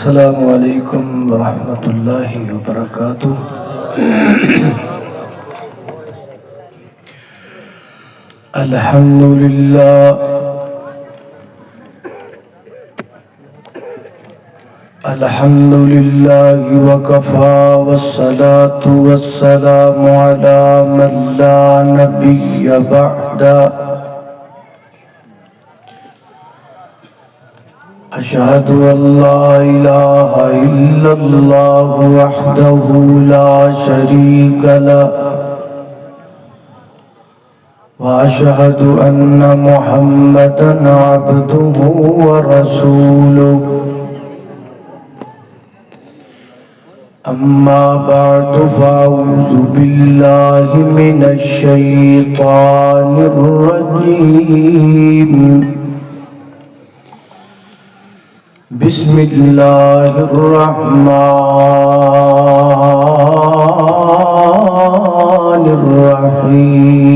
السلام علیکم ورحمۃ اللہ وبرکاتہ۔ الحمد للہ وکفی والصلاة والسلام علی من لا نبی بعدہ۔ اشہد ان لا الہ الا اللہ وحدہ لا شریک لہ واشہد ان محمدا عبدہ ورسولہ۔ اما بعد فاعوذ باللہ من الشیطان الرجیم۔ بسم اللہ الرحمن الرحیم۔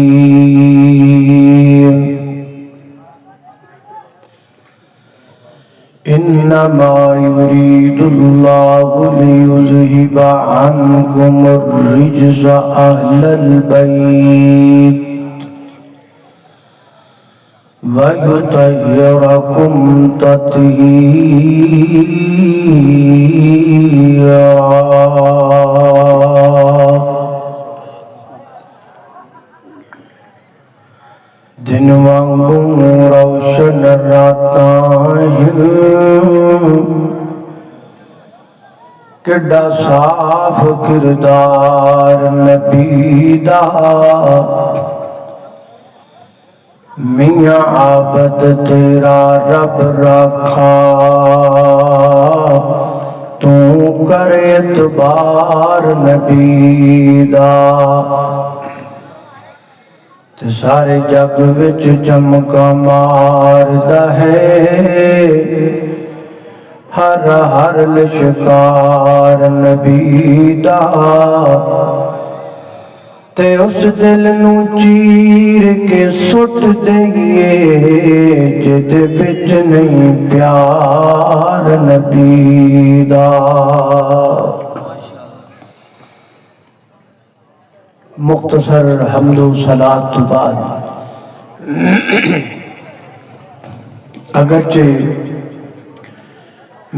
انما یرید اللہ لیذہب عنکم الرجس اہل البیت وَيُطَهِّرَكُمْ تَطْهِيرًا۔ دن وانگوں روشن راتاں کڈا صاف کردار نبی دا، میاں عابد تیرا رب رکھا، تو کر اعتبار نبی دا، تے سارے جگ وچ چمکا ماردا ہے، ہر ہر لشکار نبی دا، تے اس دل نو چیر کے سٹ دئیے جد وچ نہیں پیار نبی دا۔ مختصر حمد و صلاۃ تو بعد اگرچہ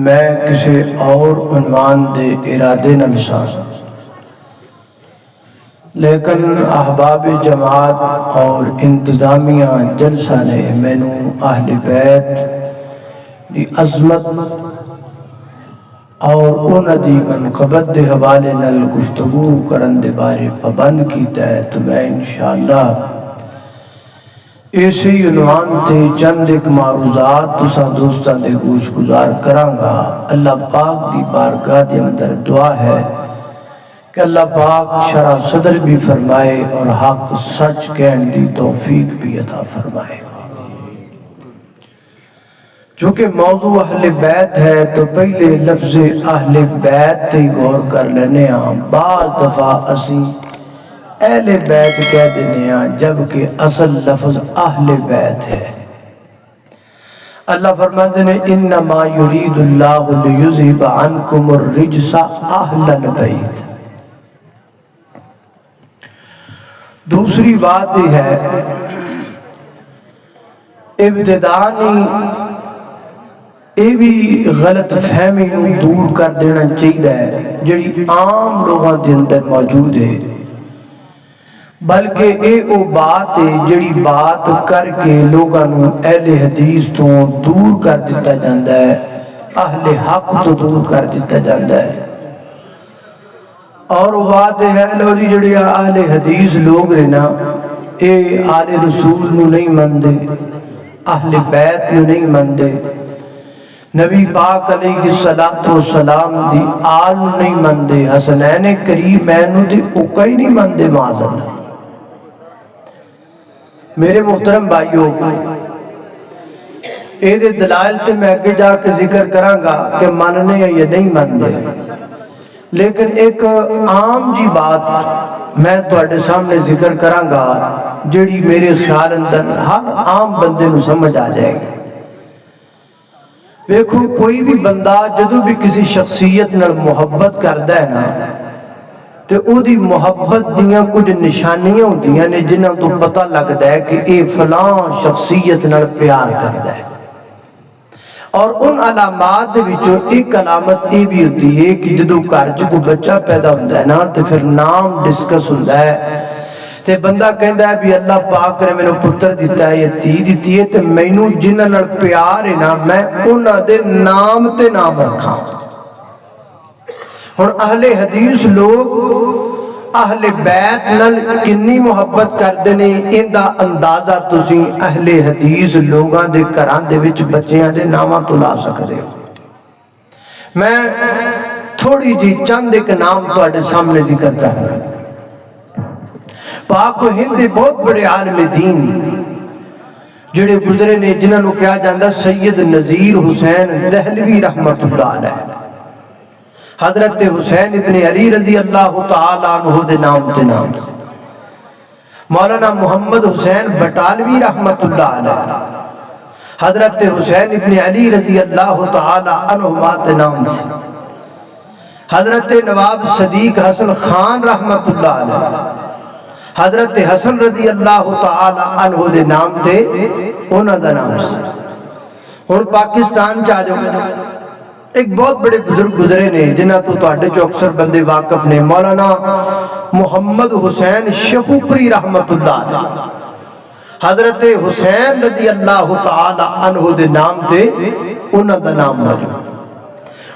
میں کسی اور عنوان دے ارادے نہ بساں، لیکن احباب جماعت اور انتظامیہ جلسہ نے مینوں اہل بیت دی عظمت اور انہاں دی منقبت دے حوالے نال گفتگو کرن دے بارے پابند کیتا ہے، تو میں انشاءاللہ اسی عنوان تے چند ایک معروضات تساں دوستاں دے گوش گزار کراں گا۔ اللہ پاک دی بارگاہ دے اندر دعا ہے کہ اللہ پاک شرح صدر بھی فرمائے اور حق سچ کہن دی توفیق بھی عطا فرمائے۔ چونکہ موضوع اہل بیت ہے تو پہلے لفظ اہل بیت تے غور کر لینے ہاں۔ بعض دفعہ اسی اہل بیت کہہ دینے ہاں جبکہ اصل لفظ اہل بیت ہے۔ اللہ فرماتے ہیں انما یرید اللہ لیذہب عنکم الرجس اہل البیت۔ دوسری بات یہ ہے، ابتدانی یہ بھی غلط فہمی دور کر دینا چاہیے جڑی عام لوگوں کے اندر موجود ہے، بلکہ یہ وہ بات ہے جڑی بات کر کے لوگوں اہل حدیث تو دور کر دیتا جاتا ہے، اہل حق تو دور کر دیتا جاتا ہے۔ اور وہ بات ہے لو جی جڑی اہل حدیث لوگ رہنا اے آل رسول نو نہیں مندے، اہل بیت نو نہیں مندے، نبی پاک علیہ السلام دی آل نو نہیں مندے، حسنین کریمین نو دی اوکا ہی نہیں مندے معاذ اللہ۔ میرے محترم بھائیو، اے دے دلائل تے میں اگے جا کے ذکر کراں گا کہ ماننے یا نہیں مندے، لیکن ایک عام جی بات میں تواڈے سامنے ذکر کراں گا جڑی میرے خیال اندر ہر عام بندے نو سمجھ آ جائے گی۔ ویکھو کوئی بھی بندہ جدو بھی کسی شخصیت نال محبت کردا ہے نا تے او دی محبت دیاں کچھ نشانیاں ہوندیاں نے جنہاں تو پتہ لگدا ہے کہ اے فلاں شخصیت نال پیار کردا ہے. اور ان علامات دے وچوں ایک علامت یہ بھی ہوتی ہے کہ جدو گھر چ کوئی بچہ پیدا ہوتا ہے نا تو پھر نام ڈسکس ہوتا ہے تے بندہ کہندا ہے بھی اللہ پاک نے میرے پتر دیتا ہے یا دھی دیتی ہے تے مینوں جنہاں نال پیار ہے نا میں انہاں دے نام تے نام رکھاں. ہن اہل حدیث لوگ اہل بیت نال کنی محبت کردے نے ان دا اندازہ تسی اہل حدیث لوگاں دے گھراں دے وچ بچیاں دے ناماں تو لا سکدے ہو. میں تھوڑی جی چند ایک نام تواڈے سامنے ذکر کرنا. پاک و ہند بہت بڑے عالم دین جڑے گزرے نے جنہاں نو کہا جاندا سید نذیر حسین دہلوی رحمت اللہ علیہ. حضرت حسین ابن علی رضی اللہ تعالی عنہ دے نام تے نام. مولانا محمد حسین بٹالوی رحمت اللہ علیہ. حضرت حسین ابن علی رضی اللہ تعالی عنہما دے نام سے. حضرت نواب صدیق حسن خان رحمت اللہ علیہ. حضرت حسن رضی اللہ تعالی عنہ دے نام تے انہاں دا نام سے. ہن پاکستان چ آ جاؤ ایک بہت بڑے بزرگ گزرے نے جنہاں تو تواڈے چ اکثر بندے واقف نے. مولانا محمد حسین شہوپری رحمت اللہ علیہ. حضرت حسین رضی اللہ تعالی عنہ دے نام تے انہاں دا نام موجود.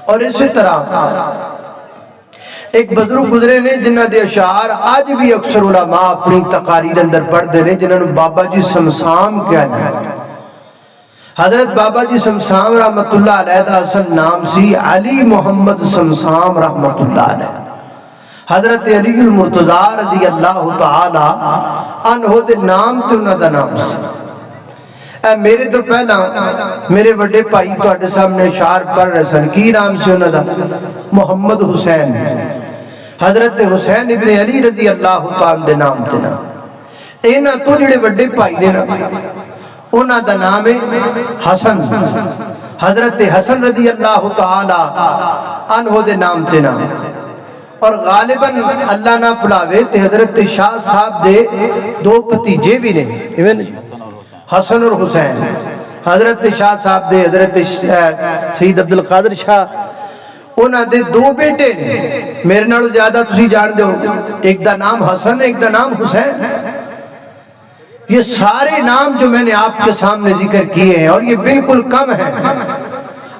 اور اسی طرح ایک بزرگ گزرے نے جنہاں دے اشعار آج بھی اکثر علماء اپنی تقاریر اندر پڑھ دے نے جنہاں نو بابا جی سمسام کیا جائے. حضرت بابا جی سمسام رحمت اللہ علیہ دا اصل نام سی علی محمد سمسام رحمت اللہ علیہ. حضرت علی المرتضیٰ رضی اللہ تعالی عنہ دے نام تے انہاں دا نام سی. اے میرے تو پہلا میرے بڑے بھائی تواڈے سامنے اشعار پڑھ رہے سن. کی نام سی انہاں دا؟ محمد حسین. حضرت حسین ابن علی رضی اللہ تعالی دے نام تے نام. انہاں تو جڑے بڑے بھائی نے نا انہاں دا نام ہے حسن. حضرت حسن رضی اللہ تعالی عنہ دے نام تے نام. اور غالباً اللہ نہ بلاوے تے حضرت شاہ صاحب دے دو بھتیجے بھی نے حسن اور حسین. حضرت شاہ صاحب دے حضرت سید عبدالقادر شاہ انہاں دے دو بیٹے نے. میرے نالوں زیادہ تسی جان دے ہو. ایک دا نام حسن ایک دا نام حسین. یہ سارے نام جو میں نے آپ کے سامنے ذکر کیے ہیں اور یہ بالکل کم ہیں.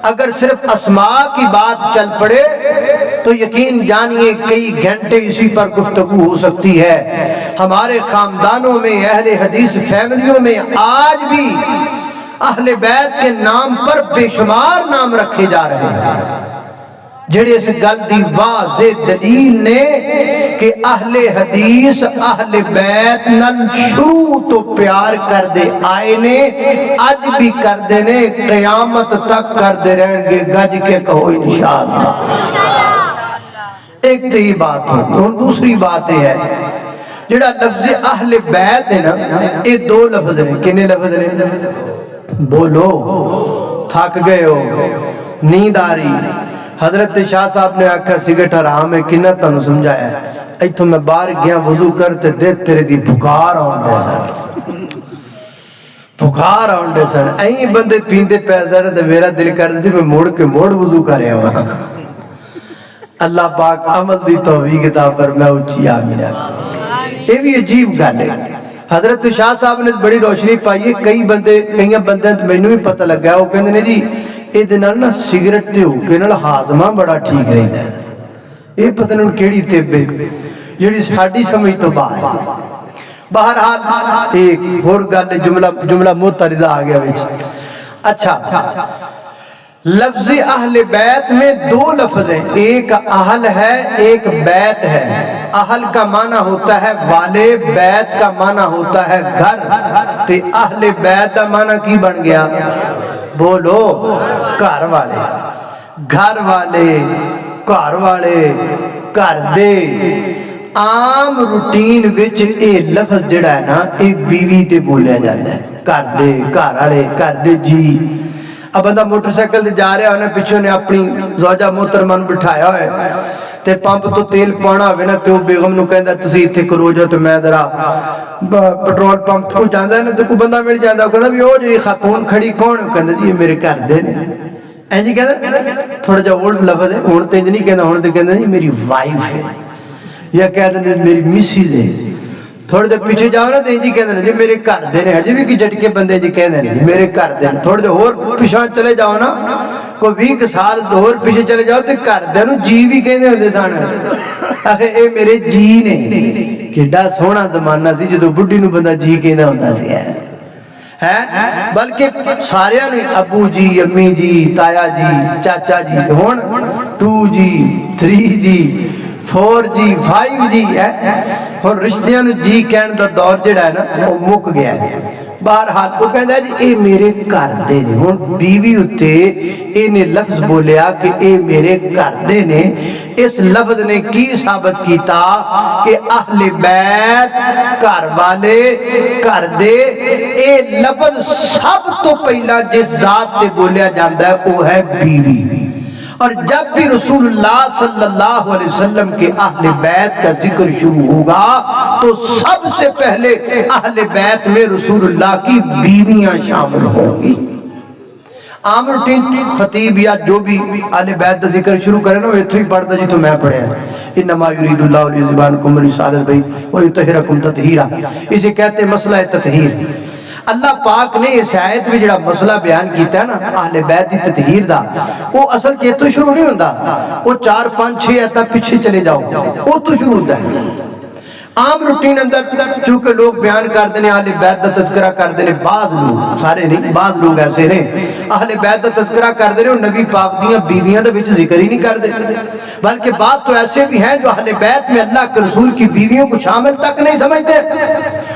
اگر صرف اسماء کی بات چل پڑے تو یقین جانیے کئی گھنٹے اسی پر گفتگو ہو سکتی ہے. ہمارے خاندانوں میں اہل حدیث فیملیوں میں آج بھی اہل بیت کے نام پر بے شمار نام رکھے جا رہے ہیں جڑے اس گل دی واضح دلیل نے کہ اہل حدیث اہل بیت نال شروع تو پیار کر دے آئے نے اج بھی کر دے نے قیامت تک کر دے رہن گے. گج کے کہو انشاءاللہ. ایک تو یہ بات ہے. اور دوسری بات یہ ہے جڑا لفظ اہل بیت ہے نا یہ دو لفظ ہیں. کنے لفظ ہیں؟ بولو تھک گئے ہو نیند آ رہی. حضرت شاہ صاحب نے آکھا سگریٹ حرام ہے کنہ تانوں سمجھایا ہے. ایتھوں میں باہر گیا وضو کرتے دے تیرے دی بھکار آن دے سن. بھکار آن دے سن. این بندے پیندے پیسے تے میرا دل کر دی میں موڑ کے موڑ وضو کرے ہوا. اللہ پاک عمل دی توفیق عطا فرمائے اونچی آمین. یہ بھی عجیب گل ہے. حضرت شاہ صاحب نے بڑی روشنی پائی ہے. کئی بندے مینوں بھی پتہ لگا وہ کہندے نے جی یہ دنال نا سگریٹ تے ہو کے نال ہاضمہ بڑا ٹھیک رہتا ہے. یہ پتہ نہیں کیڑی طب ہے جڑی ساڈی سمجھ تو باہر. بہرحال ایک اور گل جملہ متعارضہ آ گیا وچ. اچھا لفظ اہل بیت میں دو لفظ ہیں. ایک اہل ہے ایک بیت ہے. اہل کا معنی ہوتا ہے والے, بیت کا معنی ہوتا ہے گھر. تے اہل بیت کا معنی کی بن گیا؟ بولو گھر والے. گھر والے گھر والے گھر دے. عام روٹین وچ اے لفظ جڑا ہے نا ایک بیوی تے بولیا جاتا ہے. گھر دے گھر والے گھر دے جی. اب بندہ موٹر سائیکل تے جا رہا انہیں پیچھے نے اپنی زوجہ محترمہ نوں بٹھایا ہوئے تے پمپ تو تیل پانا ہوئے نا تے وہ بیگم نوں کہندا تسی ایتھے کھلو جاؤ تے میں ذرا پٹرول پمپ تو جاندا ہے نا تے کوئی بندہ مل جاندا کہندا بھی او جی خاتون کھڑی کون کہندا جی یہ میرے گھر دے نے اینجی کہندا تھوڑا جا اولڈ لفظ ہے ہن تے نہیں کہندا ہن تے کہندا جی میری وائف ہے یا کہندا میری مسز ہے تھوڑے دیر پیچھے جاؤ نا تو جی کہتے ہیں جی میرے گھر دے نے ہجے بھی کی جھٹکے بندے جی کہتے ہیں جی میرے گھر دے تھوڑے دیر اور پیچھے چلے جاؤ نا کوئی 20 سال اور پیچھے چلے جاؤ تو گھر دے نو جی بھی کہتے ہوندے سن آخر اے میرے جی نے کیڈا سوہنا زمانہ سی جدوں بڈھی نو بندہ جی کہندا ہوندا سی ہے بلکہ سارے نے ابو جی امی جی تایا جی چاچا جی ہن 2 جی 3 جی 4 جی 5 جی ہے اور رشتیاں نو جی کہن دا دور جڑا ہے نا وہ مک گیا ہے بہرحال وہ کہندا جی اے میرے گھر دے نے ہن بیوی اتے اے نے لفظ بولیا کہ اے میرے گھر دے نے اس لفظ نے کی ثابت کیتا کہ اہل بیت گھر والے گھر دے اے لفظ سب تو پہلا جس ذات تے بولیا جاندا ہے وہ ہے بیوی اور جب بھی رسول اللہ صلی اللہ علیہ وسلم کے اہل بیت کا ذکر شروع ہوگا تو سب سے پہلے اہل بیت میں رسول اللہ کی بیویاں شامل ہوں گی عام روٹین خطیب یا جو بھی اہل بیت کا ذکر شروع کرے نا وہ اتھو ہی پڑھتا جی تو میں پڑھیا انما یرید اللہ لیذہبعنکم الرجس البیت ویطہرکم تطہیرا اسے کہتے ہیں مسئلہ تطہیر اللہ پاک نے اس آیت میں جڑا مسئلہ بیان کیتا ہے نا اہل بیت دی تطہیر دا وہ اصل کہ تو شروع نہیں ہوندا وہ 4 5 6 ایتا پیچھے چلے جاؤ وہ تو شروع ہوتا ہے عام روٹین اندر چونکہ لوگ بیان کرتے ہیں اہل بیت دا تذکرہ کرتے ہیں بعض لوگ سارے نہیں بعض لوگ ایسے نے اہل بیت دا تذکرہ کرتے ہیں نبی پاک دیاں بیویاں دا وچ ذکر ہی نہیں کرتے بلکہ بعض تو ایسے بھی ہیں جو اہل بیت میں اللہ کے رسول کی بیویوں کو شامل تک نہیں سمجھتے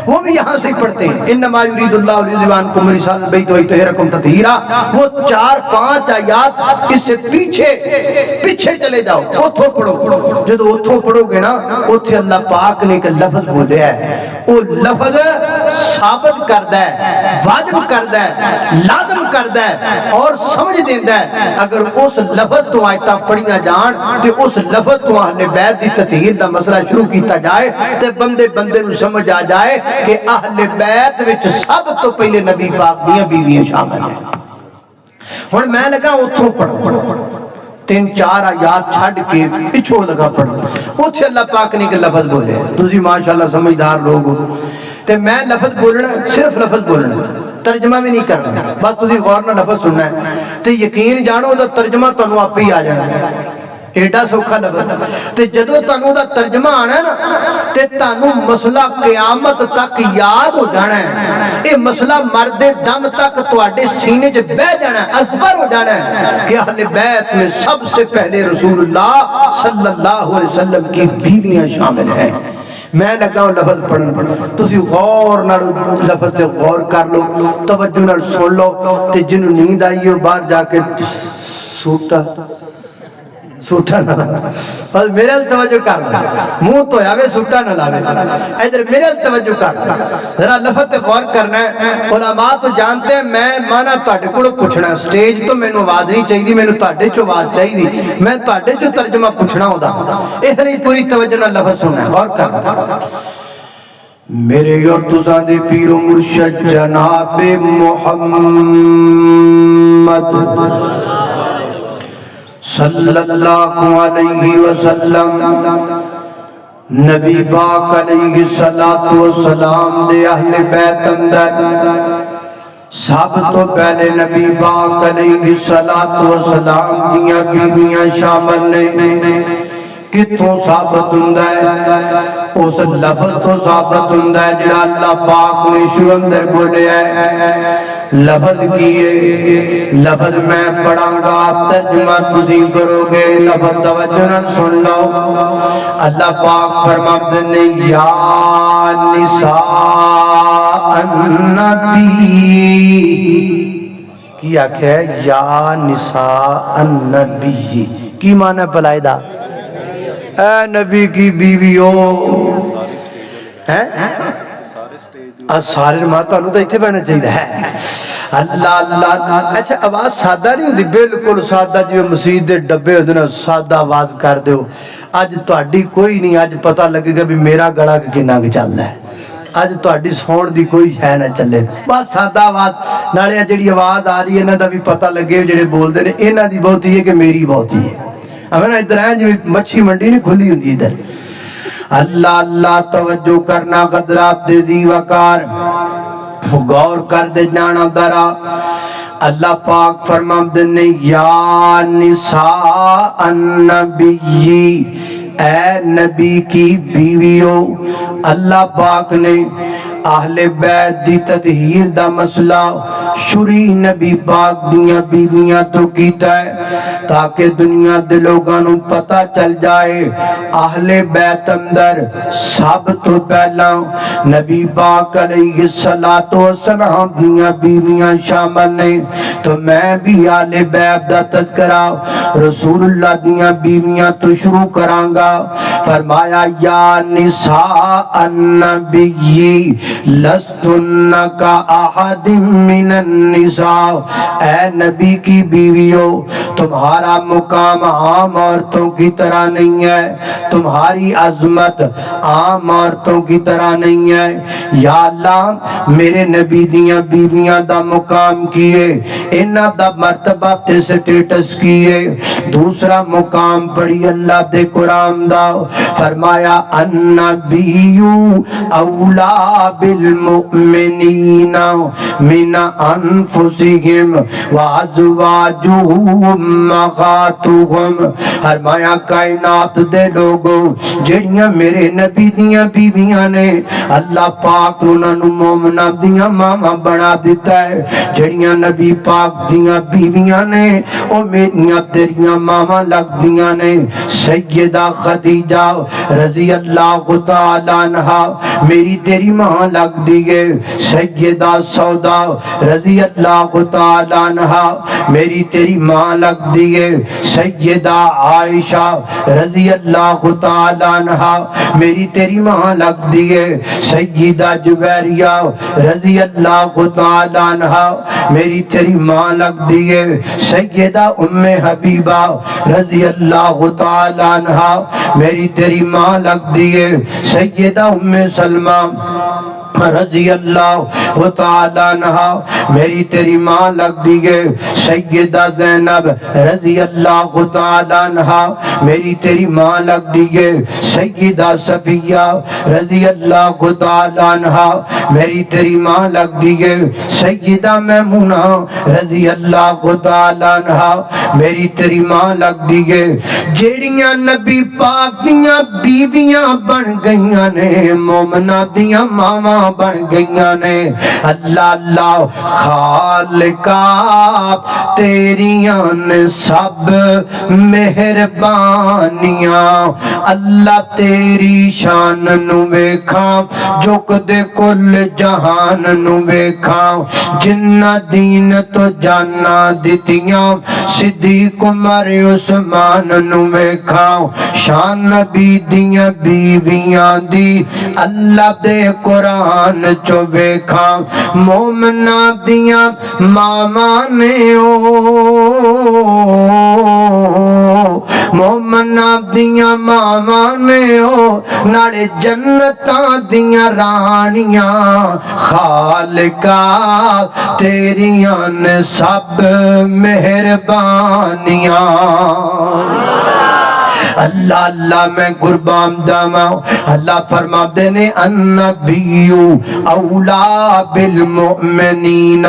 وہ بھی یہاں سے پڑھتے ہیں انما یرید اللہ لیذہبعنکم الرجس البیت ویطہرکم تطہیرا وہ 4 5 آیات اس سے پیچھے چلے جاؤ اتھوں پڑھو جدو اتھوں پڑھو گے نا اتھے اللہ پاک نے لفظ بولے ہے وہ لفظ ثابت کردہ ہے واجب کردہ ہے لازم کردہ ہے اور سمجھ دیندہ ہے اگر اس لفظ تو آیتاں پڑھیاں جان تو اس لفظ تو اہل بیت دی تطہیر دا مسئلہ شروع کیتا جائے تو بندے نو سمجھ آ جائے کہ اہل بیت وچ سب تو پہلے نبی پاک دیاں بیویاں شامل ہیں ہن میں لگا اتھوں پڑھو 3 4 آیات چھڑ کے پچھو لگا پڑھ اتھے اللہ پاک نے کہ لفظ بولے تسی ماشاءاللہ سمجھدار لوگ ہو تے میں لفظ بولنا صرف لفظ بولنا ترجمہ بھی نہیں کرنا بس تسی غور نہ لفظ سننا ہے تے یقین جانو دا ترجمہ تانوں آپ ہی آ جانا ایڈا سوکھا لفظ تے جدو تانوں دا ترجمہ آنا ہے نا تے تانوں مسئلہ قیامت تک یاد ہو جانا ہے اے مسئلہ مرد دم تک تواڈے سینے چ بہ جانا ہے ازبر ہو جانا ہے کہ اہل بیت میں سب سے پہلے رسول اللہ صلی اللہ علیہ وسلم کی بیویاں شامل ہیں میں لگا ہوں لفظ پڑھن تسی غور نال لفظ تے غور کر لو توجہ نال سن لو تے جنوں نیند آئی ہو باہر جا کے سوٹا نہ لاوے بس میرے توجہ کر منہ تو آوے سوٹا نہ لاوے ادھر میرے توجہ کر ذرا لفظ تے غور کرنا ہے علماء تو جانتے ہیں میں مانا تہاڈے کولوں پوچھنا سٹیج تو مینوں آواز نہیں چاہیے مینوں تہاڈے چوں آواز چاہیے میں تہاڈے چوں ترجمہ پوچھنا ہوندا اس لیے پوری توجہ نال لفظ سننا ہے غور کر میرے اور تساں دے پیر و مرشد جناب محمد صلی اللہ علیہ وسلم نبی پاک علیہ السلام دے اہل بیت اندر سب تو پہلے نبی پاک علیہ السلام دیاں بیویاں شامل نے کتوں ثابت ہوندا ہے اس لفظ تو ثابت ہوندا ہے جڑا اللہ پاک نے شروع اندر بولیا ہے لفظ کیے لفظ میں پڑھاں گا ترجمہ تسی کرو گے لفظ توجہ نال سن لو اللہ پاک فرماتے ہیں یا نساء النبی کی آکھے ہے یا نساء النبی کی معنی پلائے دا اے نبی کی بیویوں سارے ماتا نو تو ایتھے بہنا چاہیے ہے اللہ اللہ اچھا آواز سادہ نہیں ہوتی بالکل سادہ جی مسیح دے ڈبے ہوتے نا سادہ آواز کر دیو اج تہاڈی کوئی نہیں اج پتہ لگے گا بھی میرا گلا کنا کہ چل رہا ہے اج تہاڈی سون دی کوئی شے نہ چلے بس سادہ آواز نالے جڑی آواز آ رہی ہے انہاں دا بھی پتہ لگے جڑے بولدے نے انہاں دی بہتی ہے کہ میری بہتی ہے ہمیں نا ادھر ہے جی مچھی منڈی نہیں کھلی ہوندی ادھر اللہ اللہ توجہ کرنا قدرات دے دی وقار غور کر دے جانا درا اللہ پاک فرماتے نے یا نساء النبی اے نبی کی بیویوں اللہ پاک نے اہل بیت دی تطہیر دا مسئلہ شری نبی پاک دیاں بیویاں تو کیتا ہے تاکہ دنیا دے لوگاں نوں پتہ چل جائے اہل بیت اندر سب تو پہلا نبی پاک علیہ السلام دیاں بیویاں شامل نے تو میں بھی اہل بیت دا تذکرہ رسول اللہ دیاں بیویاں تو شروع کراں گا فرمایا یا نساء النبی لستن کا احد من النساء اے نبی کی بیویوں تمہارا مقام عام عورتوں کی طرح نہیں ہے تمہاری عظمت عام عورتوں کی طرح نہیں ہے یا اللہ میرے نبی دیاں بیویاں دا مقام کیے انہاں دا مرتبہ تے سٹیٹس کیے دوسرا مقام پڑھی اللہ دے قرآن دا فرمایا النبی اولا بالمؤمنین من انفسهم وازواجهم امہاتهم فرمایا کائنات دے لوگوں جڑیاں میرے نبی دیاں بیویاں نے اللہ پاک انہاں نوں مومناں دیاں ماما بنا دیتا ہے جڑیاں نبی پاک دیاں بیویاں نے او میریاں تیریاں ماما لگ دیاں نے سیدہ خدیجہ رضی اللہ تعالی عنہا میری تیری ماں لگ دیئے سیدہ سودا رضی اللہ تعالی عنہا میری تیری ماں لگ دیئے سیدہ عائشہ رضی اللہ تعالی عنہا میری تیری ماں لگ دیئے سیدہ جویریہ رضی اللہ تعالی عنہا میری تیری ماں لگ دیئے سیدہ ام حبیبہ رضی اللہ تعالی عنہا میری تیری ماں لگ دیئے سیدہ ام سلمہ رضی اللہ تعالی عنہا میری تیری ماں لگ دیئے سیدہ زینب رضی اللہ تعالی عنہا میری تیری ماں لگ دیئے سیدہ صفیہ رضی اللہ تعالی عنہا میری تیری ماں لگ دیئے سیدہ میمونہ رضی اللہ تعالی عنہا میری تیری ماں لگ دیئے جیڑیاں نبی پاک دیاں بیویاں بن گئیاں نے مومنہ دیاں ماما بن گئیاں نے اللہ اللہ خالقہ تیریاں نے سب مہربانیاں اللہ تیری شان نو ویکھاں جو کدے کل جہان نو ویکھاں جنہ دین تو جانا دتیاں صدیق عمر عثمان نو ویکھاں شان نبی دیاں بیویاں دی اللہ دے قرآن چو ویکھاں مومنہ دیاں ماما نے مومنہ دیاں ماما نے نالے جنتاں دیاں رانیاں خالقہ تیریاں نے سب مہربانیاں اللہ اللہ میں قربان جاواں اللہ فرما دینے النبی اولا بالمؤمنین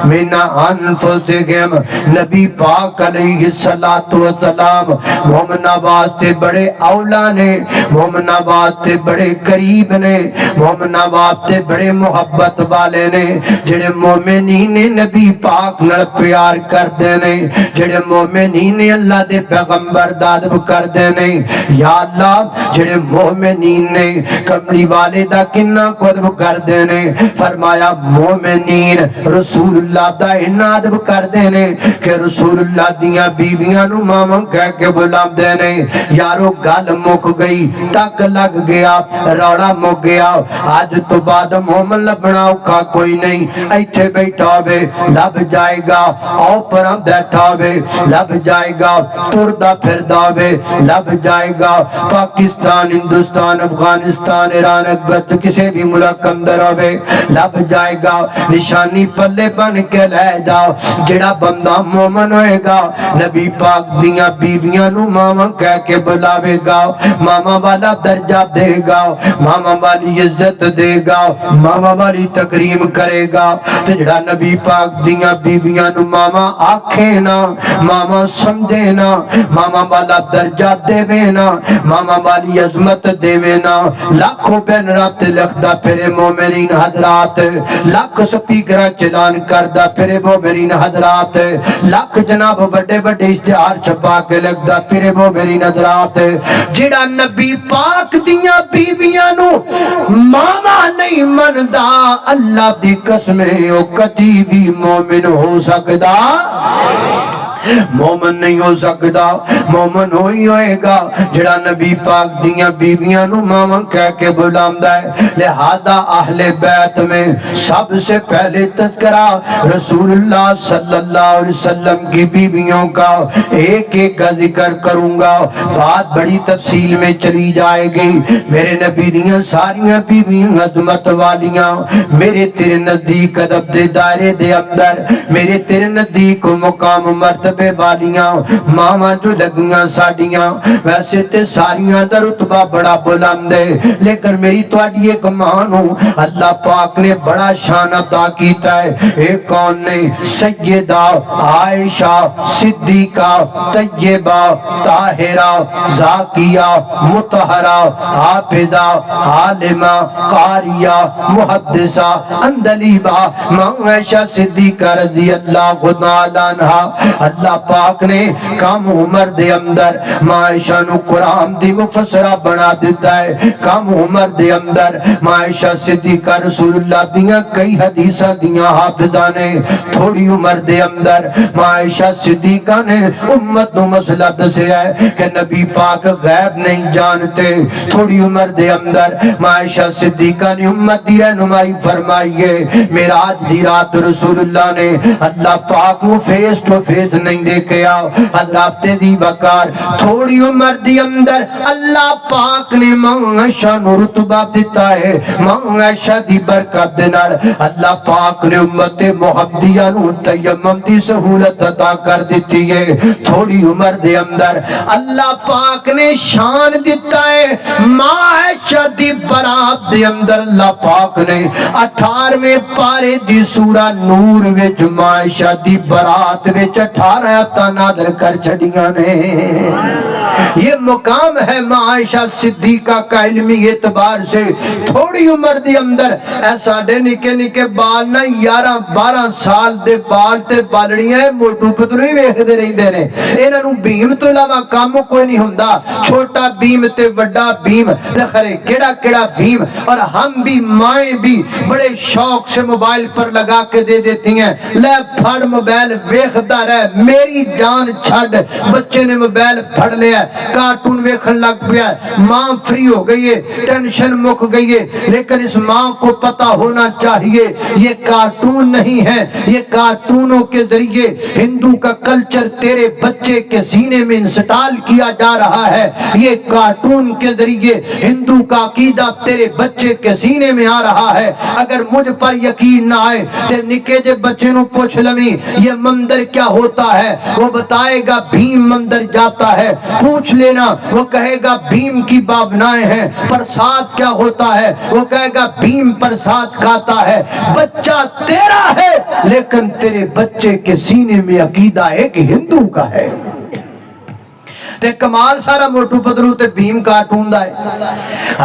من انفسهم نبی پاک علیہ السلام مومن واسطے بڑے اولا نے مومن واسطے بڑے قریب نے مومن واسطے بڑے محبت والے نے جڑے مومنین نبی پاک نال پیار کردے نے جڑے مومنین اللہ دے پیغمبر دا ادب کردے نے یا اللہ جڑے مومنین نے کملی والے دا کنا کو ادب کردے نے فرمایا مومنین رسول اللہ دا انہا ادب کردے نے کہ رسول اللہ دیاں بیویاں نو ماما کہہ کے بلام دے نے یارو گل مک گئی ٹک لگ گیا روڑا مک گیا آج تو بعد مومن لبنا اوکھا کوئی نہیں ایتھے بیٹھا ہوئے لب جائے گا او پرا بیٹھا ہوئے لب جائے گا تردہ پھردہ ہوئے لب جائے گا پاکستان ہندوستان افغانستان ایران اکبت کسی بھی ملک اندر ہوئے لب جائے گا نشانی پلے بن کے لے جا جڑا بندہ مومن ہوئے گا نبی پاک دیاں بیویاں نو ماما کہہ کے بلاوے گا ماما والا درجہ دے گا ماما والی عزت دے گا ماما والی تکریم کرے گا جڑا نبی پاک دیاں بیویاں نو ماما آکھے نا ماما سمجھے نا ماما والا درجہ دے نا ماما والی عظمت دے نا لاکھوں بین رات لکھدا پھرے مومنین حضرات لاکھ سپیکرہ چلان کردہ پھرے مومنین حضرات لاکھ جناب بڑے بڑے اشتہار چھپا کے لکھدا پھرے مومنین حضرات جڑا نبی پاک دیاں بیویاں نو ماما نہیں مندا اللہ دی قسمیں او کدی بھی مومن ہو سکدا مومن نہیں ہو سکتا مومن ہوئی ہوئے گا جڑا نبی پاک دیاں بیویاں نو ماما کہہ کے بلامدہ ہے لہذا اہل بیت میں سب سے پہلے تذکرہ رسول اللہ صلی اللہ علیہ وسلم کی بیویوں کا ایک ایک کا ذکر کروں گا بات بڑی تفصیل میں چلی جائے گی میرے نبی دیاں ساریاں بیویاں عظمت والیاں میرے تیرے نزدیک ادب دے دائرے دے اندر میرے تیرے نزدیک مقام مرتبہ بے بالیاں ماما جو لگیاں ساڑیاں ویسے تے ساریاں در رتبہ بڑا بلند ہے لیکن میری تو آڈی ایک مانو اللہ پاک نے بڑا شان عطا کیتا ہے ایک کون نے سیدہ عائشہ صدیقہ طیبہ طاہرہ زاکیہ مطہرہ حافظہ عالمہ قاریہ محدثہ اندلیبہ عائشہ صدیقہ رضی اللہ عنہا اللہ پاک نے کم عمر دے اندر عائشہ نو قرآن دی مفسرہ بنا دیتا ہے کم عمر دے اندر عائشہ صدیقہ رسول اللہ دیاں کئی حدیثہ دیاں حافظہ نے تھوڑی عمر دے اندر عائشہ صدیقہ نے امت نو مسئلہ دسے ہے کہ نبی پاک غیب نہیں جانتے تھوڑی عمر دے اندر عائشہ صدیقہ نے امت دی رہنمائی فرمائیے معراج دی رات رسول اللہ نے اللہ پاک کو فیس ٹو فیس نہیں دیکھیا حضرات دی بکار تھوڑی عمر دی اندر اللہ پاک نے عائشہ نو رتبہ دیتا ہے عائشہ دی برکت دینار اللہ پاک نے امت محمدیہ نو تیمم دی سہولت عطا کر دیتی ہے تھوڑی عمر دے اندر اللہ پاک نے شان دیتا ہے عائشہ دی برات دے اندر اللہ پاک نے 18ویں پارے دی سورہ نور وچ عائشہ دی برات وچ 18 آیاتاں نازل کر چھڑیاں نے یہ مقام ہے عائشہ صدیقہ کا علمی اعتبار سے تھوڑی عمر دی اندر ایسا دے نکے نکے بال نہ 11-12 سال دے بال تے بالڑیاں موٹو پتلوی ویکھ دے رہی دے نے انہاں نوں بھیم تو علاوہ کام کوئی نہیں ہوندا چھوٹا بھیم تے بڑا بھیم تے خرے کیڑا کیڑا بھیم اور ہم بھی مائیں بھی بڑے شوق سے موبائل پر لگا کے دے دیتی ہیں لے پھڑ موبائل ویکھدا رہ میری جان چھڈ بچے نے موبائل پھڑ لیا کارٹون ویکھن لگ پیا ماں فری ہو گئی ہے ٹینشن مک گئی ہے لیکن اس ماں کو پتہ ہونا چاہیے یہ کارٹون نہیں ہے یہ کارٹونوں کے ذریعے ہندو کا کلچر تیرے بچے کے سینے میں انسٹال کیا جا رہا ہے یہ کارٹون کے ذریعے ہندو کا عقیدہ تیرے بچے کے سینے میں آ رہا ہے اگر مجھ پر یقین نہ آئے تے نکے جے بچے نو پوچھ لویں یہ مندر کیا ہوتا ہے وہ بتائے گا بھیم مندر جاتا ہے پوچھ لینا وہ کہے گا بھیم کی بابنائیں ہیں پرساد کیا ہوتا ہے وہ کہے گا بھیم پرساد کھاتا ہے بچہ تیرا ہے لیکن تیرے بچے کے سینے میں عقیدہ ایک ہندو کا ہے تے کمال سارا موٹو پتلو تے بھیم کارٹون دا ہے۔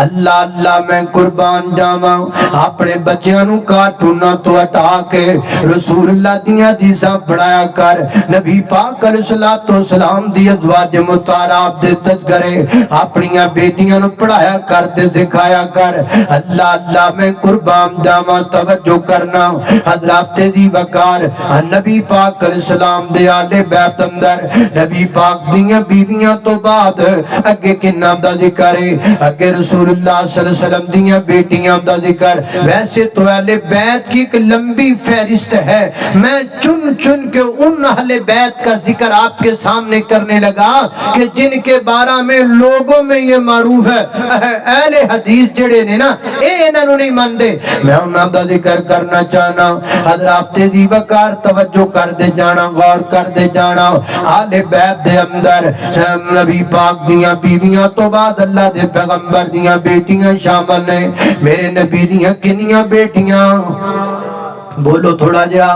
اللہ اللہ میں قربان جاواں اپنے بچیاں نو کارٹوناں تو ہٹا کے رسول اللہ دیاں حدیثاں پڑھایا کر، نبی پاک علیہ الصلوۃ والسلام دی ازواج مطہرات دے تذکرے اپنیاں بیٹیاں نو پڑھایا کر تے سکھایا کر۔ اللہ اللہ میں قربان جاواں توجہ کرنا حضرات دی وقار نبی پاک علیہ السلام دے آل بیت اندر نبی پاک دیاں بیویاں تو بعد اگے کنا دا ذکر ہے، اگے رسول اللہ صلی اللہ علیہ وسلم دیاں بیٹیاں دا ذکر۔ ویسے تو اہل بیت کی ایک لمبی فہرست ہے، میں چن چن کے ان اہل بیت کا ذکر آپ کے سامنے کرنے لگا کہ جن کے بارے میں لوگوں میں یہ معروف ہے اہل حدیث جڑے نے نا اے انہوں نہیں ماندے، میں انہاں دا ذکر کرنا چاہنا۔ حضرات دی وقار توجہ کر دے جانا، غور کر دے جانا۔ آل بیت دے اندر نبی پاک دیاں بیویاں تو بعد اللہ دے پیغمبر دیاں بیٹیاں شامل نے۔ میرے نبی دیاں کنیاں بیٹیاں بولو تھوڑا جا؟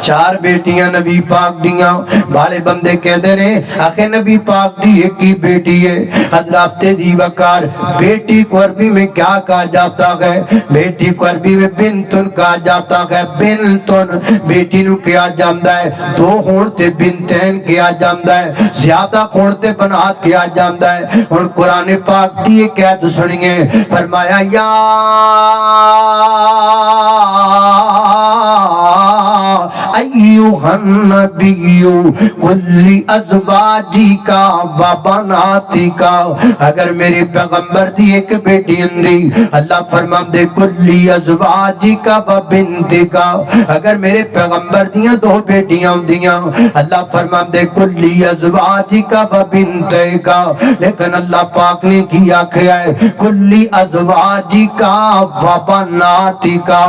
4 بیٹیاں نبی پاک دیاں۔ بڑے بندے کہتے ہیں آخر نبی پاک دی ایک ہی بیٹی ہے۔ حضرات دی وقار بیٹی کو عربی میں کیا کہا جاتا ہے؟ بیٹی کو عربی میں بنتن کہا جاتا ہے۔ بنتن بیٹی نو کیا جاندا ہے، 2 ہون تے بنتین کیا جاندا ہے، زیادہ ہون تے بنات کیا جاندا ہے۔ اور قرآن پاک دی ایک آیت سنیے، فرمایا یا ایوہ النبی قل ازواجکا و بناتکا، اگر میرے پیغمبر دی ایک بیٹی اندی اللہ فرمان دے کلی ازواجکا و بنتکا، اگر میرے پیغمبر دیاں 2 بیٹیاں اندیاں اللہ فرمان دے کلی ازواجکا و بنتکا، لیکن اللہ پاک نے کیا کیا ہے کلی ازواجکا و بناتکا،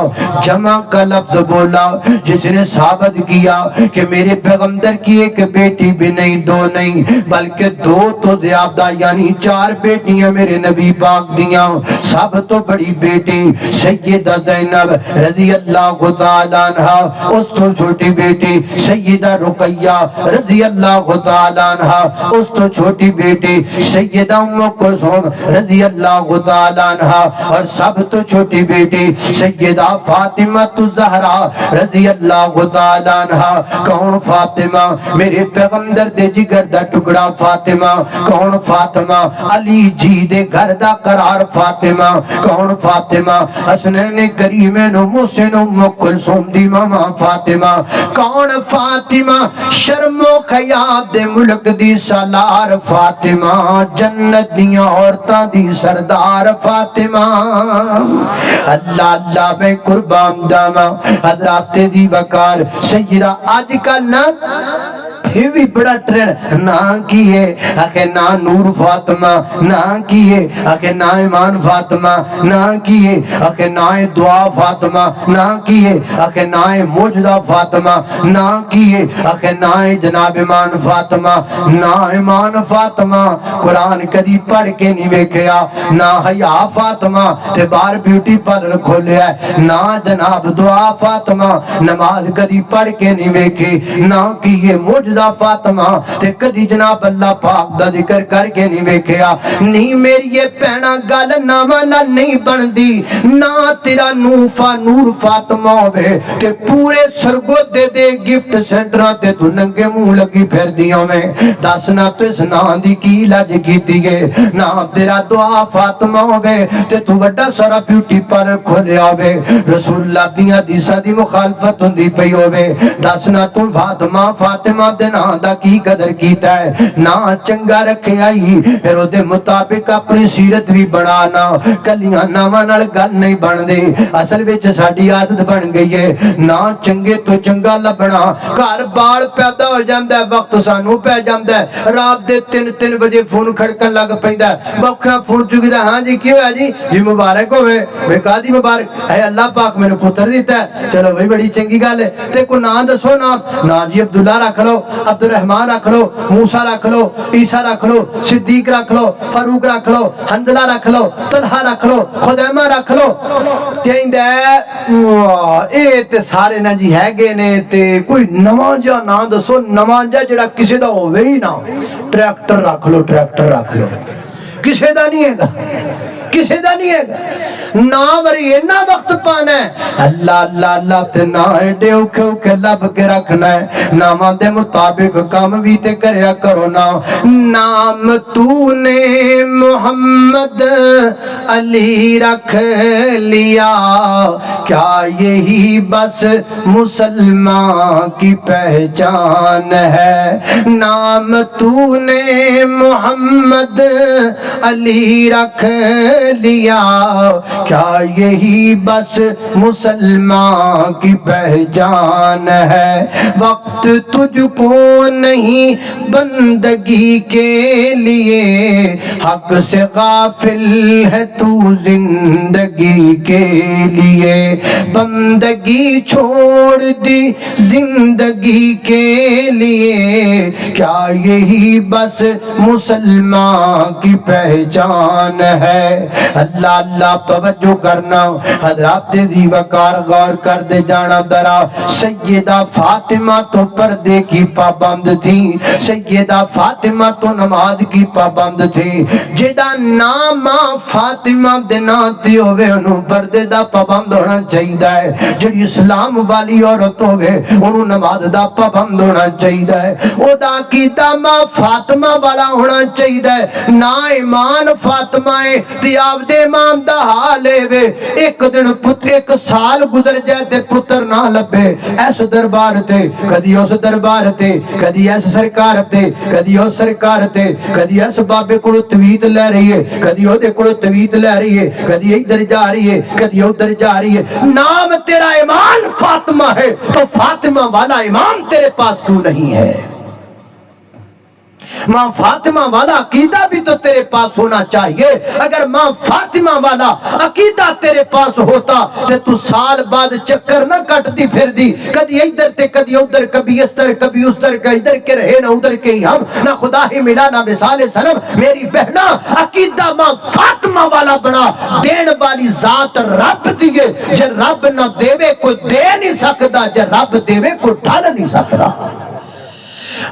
جمع کا لفظ بولا جس نے ثابت کیا کہ میرے پیغمبر کی ایک بیٹی بھی نہیں، 2 نہیں بلکہ 2 تو زیادہ یعنی 4 بیٹیاں میرے نبی پاک دیاں۔ سب تو بڑی بیٹی سیدہ زینب رضی اللہ تعالیٰ عنہ، اس تو چھوٹی بیٹی سیدہ رقیہ رضی اللہ تعالیٰ عنہ، اس تو چھوٹی بیٹی سیدہ ام کلثوم رضی اللہ تعالیٰ عنہ، اور سب تو چھوٹی بیٹی سیدہ فاطمہ الزہرا رضی اللہ تعالیٰ عنہ۔ کون فاطمہ؟ میرے پیغمبر دے جگر دا ٹکڑا فاطمہ۔ کون فاطمہ؟ علی جی دے گھر دا قرار فاطمہ۔ کون فاطمہ؟ حسنین کریمین و محسن ام کلثوم دی ماما فاطمہ۔ کون فاطمہ؟ شرم و خیال دے ملک دی سالار فاطمہ، جنت دیاں عورتاں دی سردار فاطمہ۔ اللہ اللہ میں قربان جاواں حضرات دی وقار سیدہ آج کل نا یہ بھی بڑا ٹرینڈ نہ کیے آخر نہ نور فاطمہ، نہ کیے آخر نہ ایمان فاطمہ، نہ کیے آخر نہ دعا فاطمہ، نہ کیے آخر نہ موجدہ فاطمہ، نہ کیے آخر نہ جناب ایمان فاطمہ، نہ ایمان فاطمہ قرآن کدی پڑھ کے نہیں ویکھیا، نہ حیا فاطمہ تے بار بیوٹی پارلر کھولیا ہے، نہ جناب دعا فاطمہ نماز کدی پڑھ کے نہیں ویکھی، نہ کیے موجدہ فاطمہ تے کدی جناب اللہ پاک دا ذکر کر کے نہیں ویکھیا۔ نہیں میری یہ پہنا گل نامہ نہ نہیں بندی، نہ تیرا نور فاطمہ ہوئے تے پورے سرگودے دے گفٹ سینٹرہ تے تو ننگے منہ لگی پھر دیوں میں دسنا تو اس نا دی کی لاج کیتی گے، نہ تیرا دعا فاطمہ ہوئے تے تو وڈا سارا بیوٹی پارلر کھولیا ہوئے، رسول اللہ دیاں دیسا دی مخالفت ہوندی پئی ہوئے، دسنا تو فاطمہ دے نا دا کی قدر کیتا ہے، نا چنگا رکھے آئی پھر او دے مطابق اپنی سیرت بھی بڑھانا، کلیاں ناواں نال گل نہیں بن دے، اصل وچ ساڈی عادت بن گئی ہے نا چنگے تو چنگا لبنا، گھر بال پیدا ہو جاندا ہے، وقت سانو پہ جاندا ہے، رات دے 3 بجے فون کھڑکن لگ پیندا ہے، بکھا فون چکدا ہاں جی کیوں ہے جی مبارک ہوئے، میں کہا دی مبارک ہے اللہ پاک میں نے پتر دیتا ہے، چلو بھائی بڑی چنگی گل ہے، تے کو نام دسو نا جی عبداللہ رکھ لو، عبد الرحمان رکھ لو، موسیٰ رکھ لو، عیسیٰ رکھ لو، صدیق رکھ لو، فاروق رکھ لو، حنظلہ رکھ لو، طلحہ رکھ لو، خزیمہ رکھ لو، کہندے اے تے سارے نا جی ہے گے نے تے کوئی نواں جا نا دسو، نواں جا جڑا کسی دا ہوئے ہی نا۔ ٹریکٹر رکھ لو، ٹریکٹر رکھ لو، کسی دا نہیں ہے گا، کسی دا نہیں ہے گا۔ نا وری اینا وقت پانا ہے اللہ اللہ اللہ تے نا ایڈے اوکھے اوکھے لب کے رکھنا ہے، نامہ دے مطابق کام بھی تے کریا کرو نا۔ نام تو نے محمد علی رکھ لیا، کیا یہی بس مسلمان کی پہچان ہے؟ نام تو نے محمد علی رکھ لیا، کیا یہی بس مسلمان کی پہچان ہے؟ وقت تجھ کو نہیں بندگی کے لیے، حق سے غافل ہے تو زندگی کے لیے، بندگی چھوڑ دی زندگی کے لیے، کیا یہی بس مسلمان کی پہچان ہے؟ اللہ اللہ توجہ کرنا حضرات دی وقار غور کر دے جانا درا۔ سیدہ فاطمہ تو پردے کی پابند تھی، سیدہ فاطمہ تو نماز کی پابند تھی، جدا نام فاطمہ دینا تی ہوئے انہوں پردے دا پابند ہونا چاہیدہ ہے، جڑی اسلام والی عورت ہوئے انہوں نماز دا پابند ہونا چاہیدہ ہے، او دا کی دامہ فاطمہ والا ہونا چاہیدہ ہے۔ نا ایمان فاطمہ تی آپ دے امام دا حالے وے، ایک دن پتر ایک سال گزر جائے تے پتر نہ لبے، ایس دربار تے کدی اس دربار تے کدی ایس سرکار تے کدی اس سرکار تے کدی ایس بابے کو تویت لے رہی ہے، کدی او دے کو تویت لے رہی ہے، کدی ادھر جا رہی ہے، کدی ادھر جا رہی ہے۔ نام تیرا ایمان فاطمہ ہے تو فاطمہ والا امام تیرے پاس کیوں نہیں ہے؟ ماں فاطمہ والا عقیدہ بھی تو تیرے پاس ہونا چاہیے۔ اگر ماں فاطمہ والا عقیدہ تیرے پاس ہوتا تو سال بعد چکر نہ کٹتی پھر دی، کدی ادھر تے کدی ادھر، کبھی اس طرح کبھی اس طرح، ادھر کے رہے نہ ادھر کے ہی ہم، نہ خدا ہی ملا نہ مثال سلم۔ میری بہنا عقیدہ ماں فاطمہ والا بنا، دین والی ذات رب دیئے، جے رب نہ دیوے کوئی دے نہیں سکتا، جے رب دیوے کوئی ڈال نہیں سکتا۔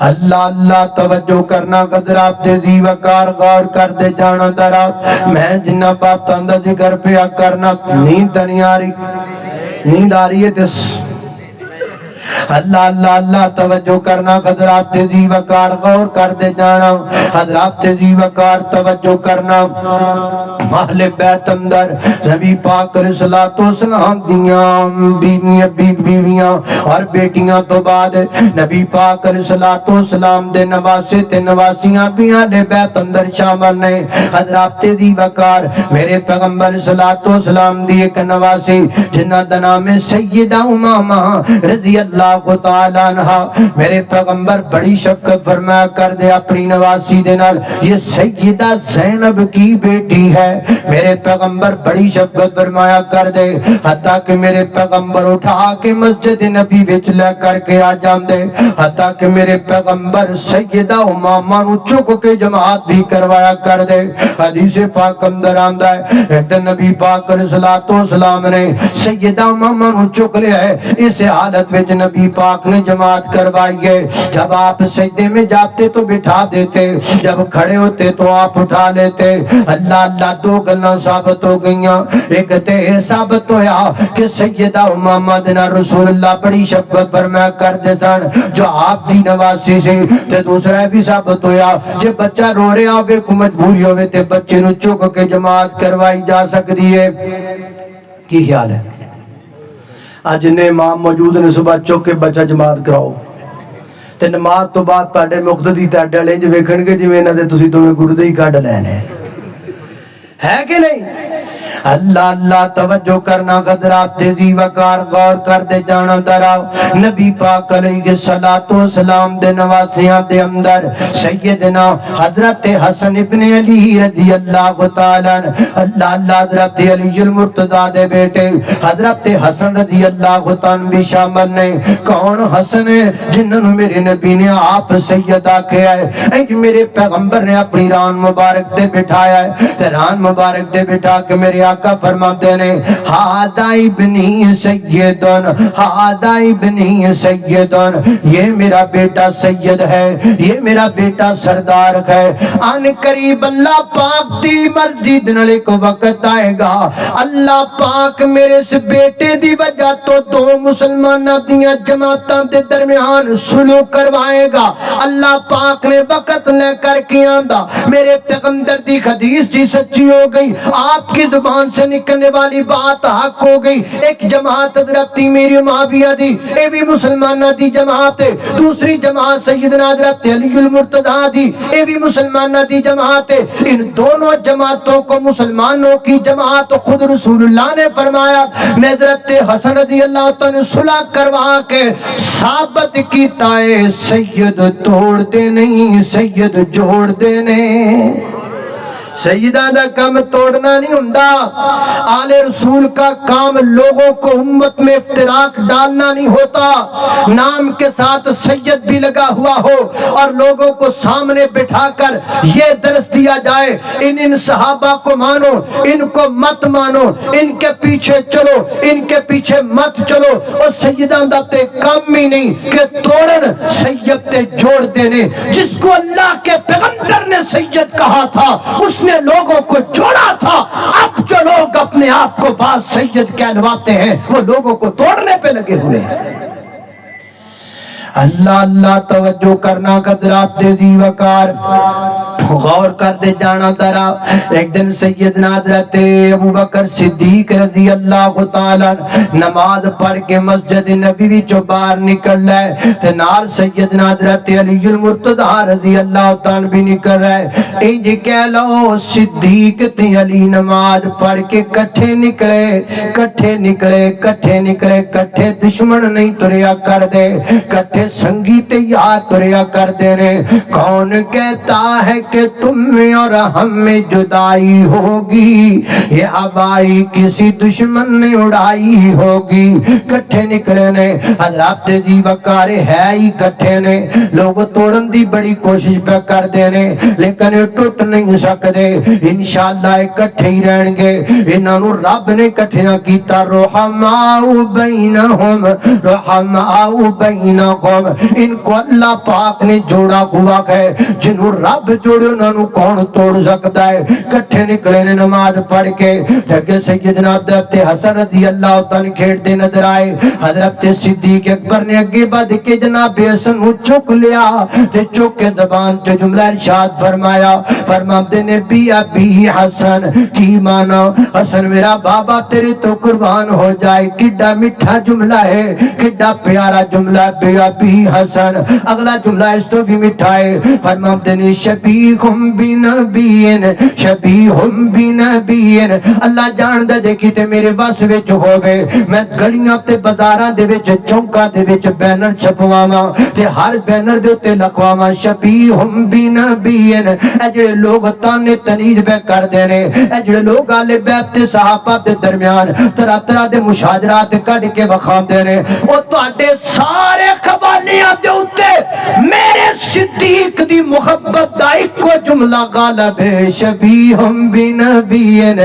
اللہ اللہ توجہ کرنا قدرات تیزی وقار غور کر دے جانا درات۔ میں جنہ باتاں دا ذکر پیا کرنا، نیند نہیں آ رہی، نیند آ رہی ہے تس اللہ اللہ اللہ توجہ کرنا قدرات تیزی وقار غور کر دے جانا، حضرات تیزی وقار توجہ کرنا۔ اہل بیت اندر نبی پاک علیہ السلام دیاں بیویاں اور بیٹیاں تو بعد نبی پاک علیہ السلام دے نواسے تے نواسیاں بھی اہل بیت اندر شامل نے۔ حضرات تیزی وقار میرے پیغمبر علیہ السلام دی ایک نواسی جنہ دا نام سیدہ امامہ رضی اللہ تعالیٰ عنہ، میرے پیغمبر بڑی شفقت فرمایا کر دے اپنی نواسی دے نال، یہ سیدہ زینب کی بیٹی ہے۔ میرے پیغمبر بڑی شفقت فرمایا کر دے، حتیٰ کہ میرے پیغمبر اٹھا کے مسجد نبی وچ لے کر کے آ جان دے، حتیٰ کہ میرے پیغمبر سیدہ امامہ نو چک کے جماعت بھی کروایا کر دے۔ حدیث پاک اندر آندہ ہے ایک دن نبی پاک علیہ السلام نے سیدہ امامہ نو چک لیا ہے، اس حالت وچ نبی پاک نے جماعت کروائی ہے۔ جب آپ سجدے میں جاتے تو بٹھا دیتے، جب کھڑے ہوتے تو آپ اٹھا لیتے۔ اللہ اللہ دو گلاں ثابت ہو گئیاں، ایک تے ثابت ہویا کہ سیدہ امامہ دینا رسول اللہ بڑی شفقت فرمایا کر دیتا جو آپ دی نواسی سے، تے دوسرا بھی ثابت ہویا جب بچہ رو رہے آوے کو مجبوری ہوئے تے بچے نو چک کے جماعت کروائی جا سکتی ہے۔ کی خیال ہے؟ آج نے امام موجود نے صبح چک کے بچہ جماعت کراؤ تے نماز تو بعد تاڑے مقتدی تاڑے لیں جو ویکھن گے جو میں نہ دے تسی تو میں گردے ہی کاڑ لینے ہے کہ نہیں؟ اللہ اللہ توجہ کرنا قدرات تیزی وقار غور کر دے جانا دراؤ نبی پاک علیہ السلام دے نواسیاں دے اندر سیدنا حضرت حسن ابن علی رضی اللہ تعالیٰ اللہ اللہ حضرت علی المرتضی دے بیٹے حضرت حسن رضی اللہ تعالیٰ بھی شامل نے کون حسن ہے جنہوں میرے نبی نے آپ سیدہ کیا ہے ایک میرے پیغمبر نے اپنی ران مبارک دے بٹھایا ہے ران مبارک دے بٹھا کے میرے آقا فرماتے نے ہادہ ابنی سیدن ہادہ ابنی سیدن یہ میرا بیٹا سید ہے یہ میرا بیٹا سردار ہے آن قریب اللہ پاک دی مرضی دن ایک وقت آئے گا اللہ پاک میرے اس بیٹے دی وجہ تو دو مسلمانہ دیاں جماعتاں دے درمیان سلوک کروائے گا اللہ پاک نے وقت لے کر کیا دا میرے پیغمبر دی حدیث جی سچی ہو گئی آپ کی زبان سے نکلنے والی بات حق ہو گئی ایک جماعت حضرت میری معاویہ دی اے بھی مسلمانہ دی جماعت ہے دوسری جماعت سیدنا حضرت علی المرتضی دی اے بھی مسلمانہ دی جماعت ہے ان دونوں جماعتوں کو مسلمانوں کی جماعت خود رسول اللہ نے فرمایا میں حضرت حسن رضی اللہ تعالیٰ نے صلح کروا کے ثابت کیتا ہے سید توڑ دے نہیں سید جوڑ دے نہیں سیدہ دا کام توڑنا نہیں ہوندا آل رسول کا کام لوگوں کو امت میں افتراق ڈالنا نہیں ہوتا نام کے ساتھ سید بھی لگا ہوا ہو اور لوگوں کو سامنے بٹھا کر یہ درس دیا جائے ان صحابہ کو مانو ان کو مت مانو ان کے پیچھے چلو ان کے پیچھے مت چلو اور سیدہ دا تے کام ہی نہیں کہ توڑن سید تے جوڑ دینے جس کو اللہ کے پیغمبر نے سید کہا تھا اس نے لوگوں کو جوڑا تھا اب جو لوگ اپنے آپ کو بعض سید کہلواتے ہیں وہ لوگوں کو توڑنے پہ لگے ہوئے ہیں اللہ اللہ توجہ کرنا قدرات تیزی وقار غور کر دے جانا درا ایک دن سیدنا حضرت ابو بکر صدیق رضی اللہ تعالیٰ نماز پڑھ کے مسجد نبوی چو باہر نکل رہے تے نال سیدنا حضرت علی المرتضی رضی اللہ تعالیٰ بھی نکل رہے انج کہہ لو صدیق تے علی نماز پڑھ کے کٹھے نکلے کٹھے دشمن نہیں تریا کر دے کٹھے سنگی تے یاد تریا کر دے رہے کون کہتا ہے کہ تم میں اور ہم میں جدائی ہوگی یہ ہوائی کسی دشمن نے اڑائی ہوگی کٹھے نکلے نے حضرات دی وقارے ہے ہی کٹھے نے لوگ توڑن دی بڑی کوشش پہ کر دینے لیکن ٹوٹ نہیں سکتے انشاءاللہ کٹھے ہی رہن گے انہاں نو رب نے کٹھیاں کیتا رحماؤ بینہم ان کو اللہ پاک نے جوڑا ہوا ہے جنہوں رب جوڑے انہوں نے کون توڑ سکتا ہے کٹھے نکلے نے نماز پڑھ کے جگہ سیدنا حضرت حسن رضی اللہ تعالیٰ کھیڑ دے نظر آئے حضرت صدیق اکبر نے اگے بڑھ کے جناب حسن کو چک لیا تے چک کے زبان تے جملہ ارشاد فرمایا فرماتے نے بی ابی حسن کی مانا حسن میرا بابا تیرے تو قربان ہو جائے کڈا میٹھا جملہ ہے کڈا پیارا جملہ بی ابی حسن اگلا جملہ اس تو بھی مٹھائے فرماتے نے شبیہم بنبیین اللہ جان دے دیکھی تے میرے بس وچ ہووے میں گلیاں تے بازاراں دے وچ چوکاں دے وچ بینر چھپواواں تے ہر بینر دے تے لکھواواں شبیہم بنبیین اے جڑے لوگ تانے تنید پہ کر دے نے اے جڑے لوگ آل بیت تے صحابہ دے درمیان طرح طرح دے مشاجرات کڈ کے وکھاندے نے او تواڈے سارے قبالیاں دے اوتے میرے صدیق دی محبت دا اکو جملہ غالب ہے شبیہم بنبیین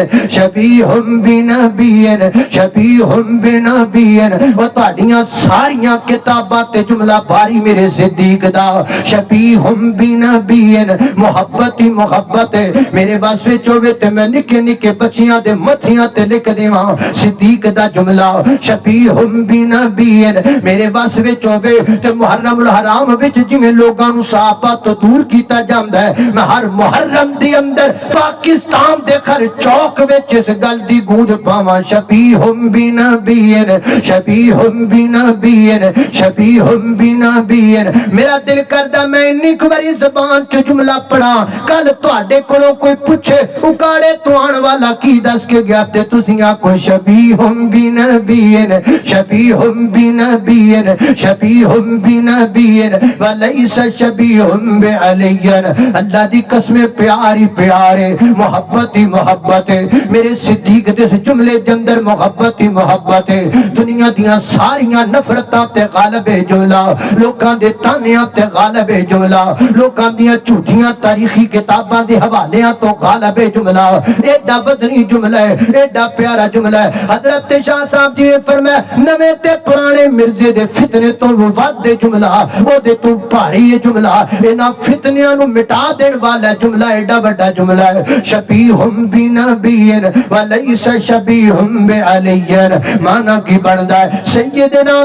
و تہاڈیاں ساریاں کتاباں تے جملہ باری میرے صدیق دا شبیہم بنبیین محبت ہی محبت ہے میرے واسطے چوے تے میں نکے نکے بچیاں دے متھیاں تے لکھ دیواں صدیق دا جملہ شبیہم بنبیین میرے واسطے چوے تے محرم الحرام وچ جویں لوگاں نوں صحابہ تو دور کیتا جاندا ہے، میں ہر محرم دی اندر پاکستان دے ہر چوک وچ اس گل دی گونج پاواں، شبیہم بنبیین شبیہم بنبیین شبیہم بنبیین۔ میرا دل کردا میں انی باری زبان چ جملہ پڑھا، کل تواڈے کولوں کوئی پوچھے اکاڑے تو آن والا کی دس کے گیا تے تسی آکھو شبیہم بنبیین شبیہم بنبیین شبیہم بنبیین ولیس شبیہم بعلین۔ اللہ دی قسم پیاری پیارے، محبت ہی محبت ہے میرے صدیق دے اس جملے دے اندر، محبت ہی محبت ہے۔ دنیا دیاں ساریاں نفرتاں تے غالب جملہ، لوکاں دے تانیاں تے غالب جملہ، لوکاں دیاں جھوٹیاں تاریخی کتاباں دے حوالیاں تو غالب جملہ، ایڈا بدنی جملہ ہے، ایڈا پیارا جملہ ہے۔ حضرت شاہ صاحب جی فرمایا نویں تے پرانے مرزے دے فتنے تو ود جملہ، او دے تو بھاری جملہ، انہاں فتنیاں نو مٹا دین والا جملہ، ایڈا بڑا جملہ ہے۔ شبیہم بنبیین ولیس شبیہم بعلین، مانا کی بندا ہے سیدنا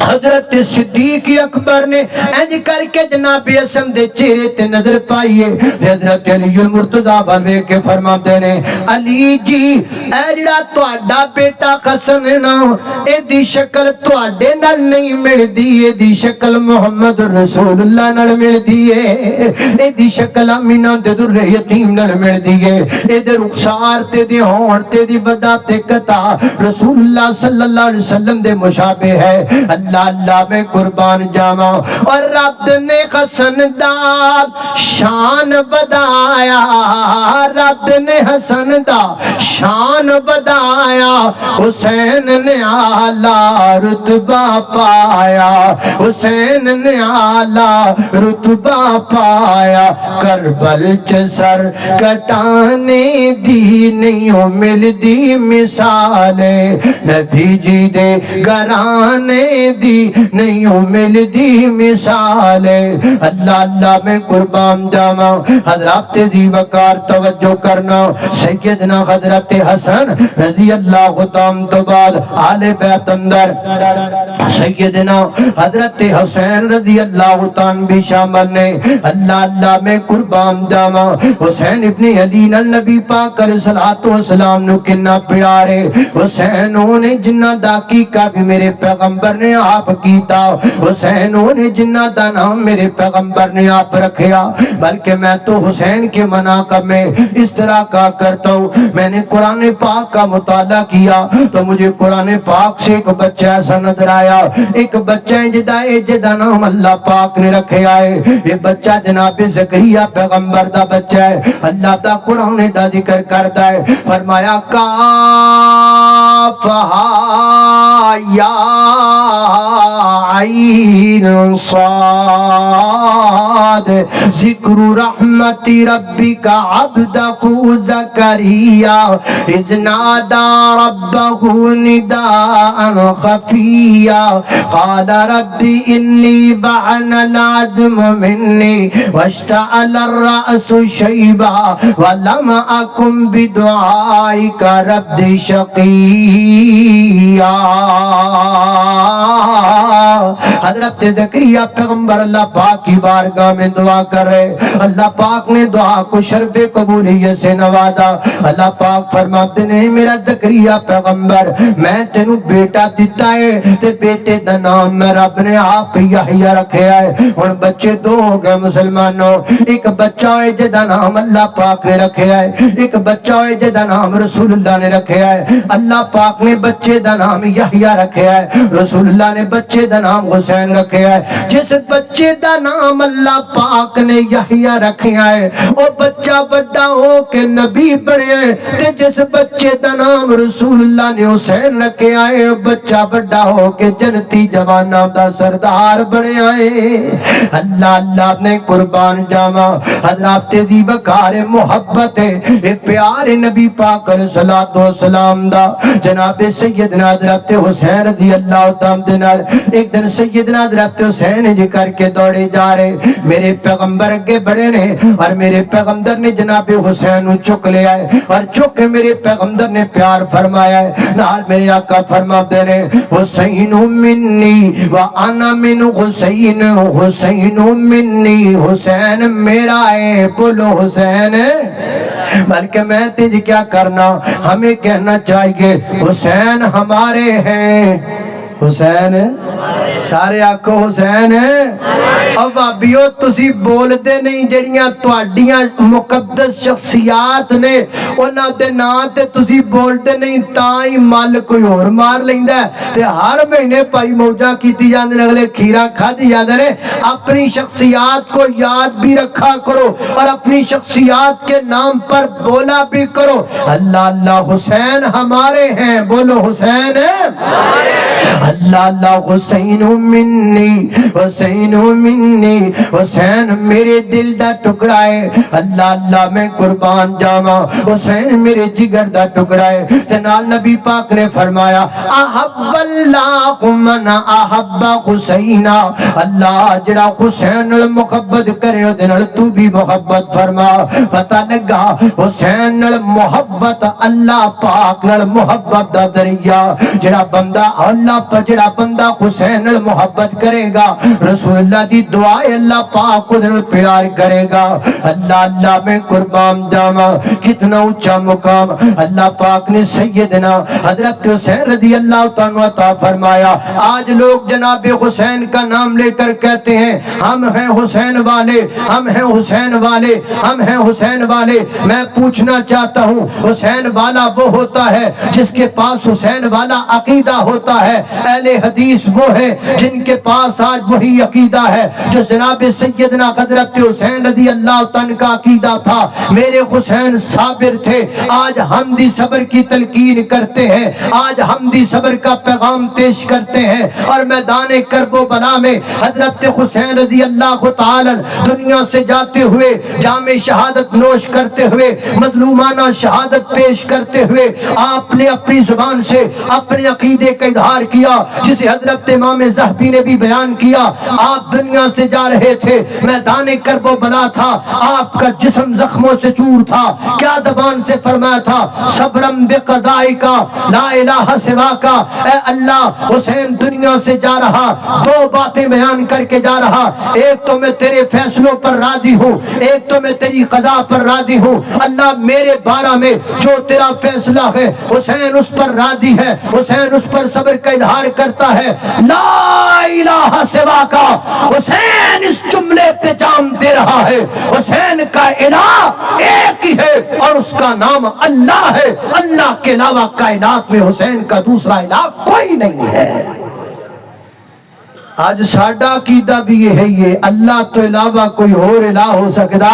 حضرت صدیق اکبر نے انج کر کے جناب اسم دے چہرے تے نظر پائیے، حضرت علی المرتضیٰ بنوے کے فرماتے نے علی جی اے جڑا تہاڈا بیٹا حسن نا، اے دی شکل تہاڈے نال نہیں ملدی، اے دی شکل محمد رسول اللہ نال ملدی ہے، اے دی شکل آمینہ دے در یتیم نال ملدی ہے، اے دے رخسار تے دی ہون تے دی ودا تے قطع رسول اللہ صلی اللہ علیہ وسلم دے مشابہ ہے۔ اللہ اللہ میں قربان جاواں، اور رب نے حسن دا شان بدایا، رب نے حسن دا شان بدایا، حسین نے اعلیٰ رتبہ پایا، حسین نے اعلیٰ رتبہ پایا، کربل چ سر کٹانے دی نہیں ملدی مثال، نبی جی دے گھرانے دی نہیں ملدی مثال۔ اللہ اللہ میں قربان جاواں، حضرات دی وقار توجہ کرنا، سیدنا حضرت حسن رضی اللہ تعالیٰ تو بعد آل بیت اندر سیدنا حضرت حسین رضی اللہ تعالیٰ بھی شامل نے۔ اللہ اللہ میں قربان جاواں، حسین ابن علی نبی پاک علیہ الصلوۃ والسلام نو کنا پیارے، حسین نے جنہ دا کا بھی میرے پیغمبر نے آپ کیتا، حسین نے جنہ دا نام میرے پیغمبر نے آپ رکھیا، بلکہ میں تو حسین کے مناقب میں اس طرح کا کرتا ہوں۔ میں نے قرآن پاک کا مطالعہ کیا تو مجھے قرآن پاک سے ایک بچہ ایسا نظر آیا، ایک بچہ جدا نام اللہ پاک نے رکھیا ہے، یہ بچہ جناب زکریا پیغمبر دا بچہ ہے۔ اللہ دا قرآن دا ذکر کرتا ہے، فرمایا کاف یا عین صاد ذکر رحمت ربک عبدہ زکریا اذ نادى ربه نداء خفيا قال رب إني وهن العظم مني واشتعل الرأس شيبا ولم أكن بدعائك رب شقيا۔ حضرت زکریا پیغمبر اللہ پاک کی بارگاہ میں دعا کر رہے، اللہ پاک نے دعا کو شرف قبولیت سے نوازا۔ اللہ پاک فرماتے نے میرا زکریا پیغمبر میں تینوں بیٹا دیتا ہے تے بیٹے دا نام میں رب نے آپ یحییٰ رکھیا ہے۔ اور بچے دو ہو گئے مسلمانوں، ایک بچہ ہے جدا نام اللہ پاک نے رکھیا ہے، ایک بچہ ہے جدا نام رسول اللہ نے رکھیا ہے۔ اللہ پاک نے بچے دا نام یحییٰ رکھیا ہے، رسول اللہ نے بچے دا نام حسین رکھیا ہے۔ جس بچے دا نام اللہ پاک نے یحییٰ رکھیا ہے وہ بچہ بڑا ہو کے نبی بنے ہے، تے جس بچے دا نام رسول اللہ نے حسین رکھیا ہے وہ بچہ بڑا ہو کے جنتی جواناں دا سردار بنے آئے۔ اللہ اللہ نے قربان جاواں، حضرات دی وقار محبت ہے، اے پیارے نبی پاک علیہ الصلوۃ والسلام دا جناب سیدنا حضرت حسین رضی اللہ تعالیٰ عنہ ایک دن سیدنا حضرت حسین جی کر کے دوڑے جا رہے، میرے پیغمبر اگے بڑے نے اور میرے پیغمبر نے جناب حسین چک لیا ہے اور چک کے میرے پیغمبر نے پیار فرمایا ہے۔ نال میرے آقا فرماتے ہیں حسین منی وانا من حسین، حسین منی، حسین میرا ہے، بولو حسین۔ بلکہ میں تجھ کیا کرنا، ہمیں کہنا چاہیے حسین ہمارے ہیں، حسین سارے آکھو حسین ہے۔ اب بھابیو تسی بول دے نہیں، جڑیاں تواڈیاں مقدس شخصیات نے انہاں دے نام تے تسی بول دے نہیں، تاں ہی مال کوئی اور مار لیندا ہے تے ہر مہینے پائی موجاں کیتی جاندے نے، اگلے کھیرا کھادی جاندے نے۔ اپنی شخصیات کو یاد بھی رکھا کرو اور اپنی شخصیات کے نام پر بولا بھی کرو، اللہ اللہ حسین ہمارے ہیں، بولو حسین ہے اللہ اللہ حسین منی، حسین منی، حسین میرے دل دا ٹکڑا ہے، اللہ اللہ میں قربان جاواں، حسین میرے جگر دا ٹکڑا ہے۔ تے نال نبی پاک نے فرمایا احب اللہ من احب حسین، اللہ جڑا حسین نال محبت کرے او دے نال تو بھی محبت فرما۔ پتہ لگا حسین نال محبت اللہ پاک نال محبت دا دریا، جڑا بندہ اللہ پر جڑا بندہ حسین نال محبت کرے گا، رسول اللہ دی دعائے اللہ پاک کو دل پیار کرے گا۔ اللہ اللہ میں قربان جاواں، کتنا اونچا مقام اللہ پاک نے سیدنا حضرت حسین رضی اللہ تعالیٰ عطا فرمایا۔ آج لوگ جناب حسین کا نام لے کر کہتے ہیں ہم ہیں حسین والے، ہم ہیں حسین والے، ہم ہیں حسین والے۔ میں پوچھنا چاہتا ہوں حسین والا وہ ہوتا ہے جس کے پاس حسین والا عقیدہ ہوتا ہے، اہل حدیث وہ ہے جن کے پاس آج وہی عقیدہ ہے جو جناب سیدنا حضرت حسین رضی اللہ عنہ کا عقیدہ تھا۔ میرے حسین صابر تھے، آج حمدی صبر کی تلقین کرتے ہیں، آج حمدی صبر کا پیغام پیش کرتے ہیں، اور میدان کرب و بلا میں حضرت حسین رضی اللہ تعالی دنیا سے جاتے ہوئے جام شہادت نوش کرتے ہوئے مظلومانہ شہادت پیش کرتے ہوئے آپ نے اپنی زبان سے اپنے عقیدے کا اظہار کیا، جسے حضرت امام زہبی نے بھی بیان کیا۔ آپ دنیا سے جا رہے تھے، میدان کرب و بلا تھا، آپ کا جسم زخموں سے چور تھا، کیا زبان سے فرمایا تھا صبرم بقضائکا لا الہ سواکا، اے اللہ حسین دنیا سے جا رہا، دو باتیں بیان کر کے جا رہا، ایک تو میں تیرے فیصلوں پر راضی ہوں، ایک تو میں تیری قضا پر راضی ہوں، اللہ میرے بارہ میں جو تیرا فیصلہ ہے حسین اس پر راضی ہے، حسین اس پر صبر کا اظہار کرتا ہے، لا الہ سوا کا۔ حسین اس جملے پہ جام دے رہا ہے حسین کا الہ ایک ہی ہے اور اس کا نام اللہ ہے، اللہ کے علاوہ کائنات میں حسین کا دوسرا الہ کوئی نہیں ہے۔ آج ساڈا عقیدہ بھی یہ ہے، یہ اللہ تو علاوہ کوئی اور الہ ہو سکتا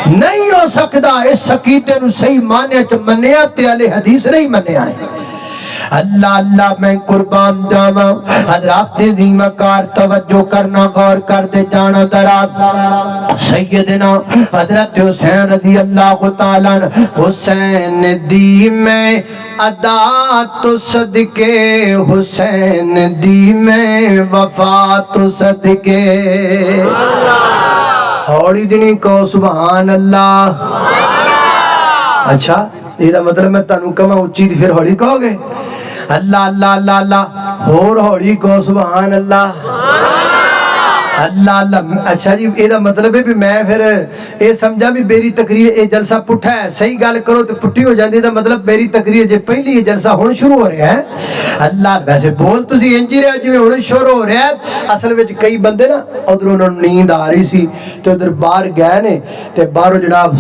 نہیں ہو سکتا۔ اس عقیدے نو صحیح معنی چ منیا تے اہل حدیث نہیں منیا ہے۔ اللہ اللہ میں قربان جاواں، حضرات دی وقار توجہ کرنا، غور کر دے جانا درات سیدنا حضرت حسین رضی اللہ تعالیٰ عنہ، حسین دی میں ادا تو صدقے، حسین دی میں وفا تو صدقے۔ ہولی دنی کو سبحان اللہ۔ اچھا یہ مطلب میں تانوں کہاں اچھی پھر ہولی کہو گے؟ اللہ اللہ اللہ اللہ اور ہولی کو سبحان اللہ اللہ اللہ۔ اچھا جی یہ مطلب ہے بھی میں پھر یہ سمجھا بھی میری تقریر یہ جلسہ پٹھا ہے، صحیح گل کرو تو پٹھی ہو جاتی ہے، مطلب میری تقریر جی پہلی یہ جلسہ ہونا شروع ہو رہا ہے۔ اللہ ویسے بول تسی انجی رہا جی ہونا شروع ہو رہا ہے۔ اصل وچ کئی بندے نا ادھر انہوں نے نیند آ رہی سی تو ادھر باہر گئے نے تے باہروں جناب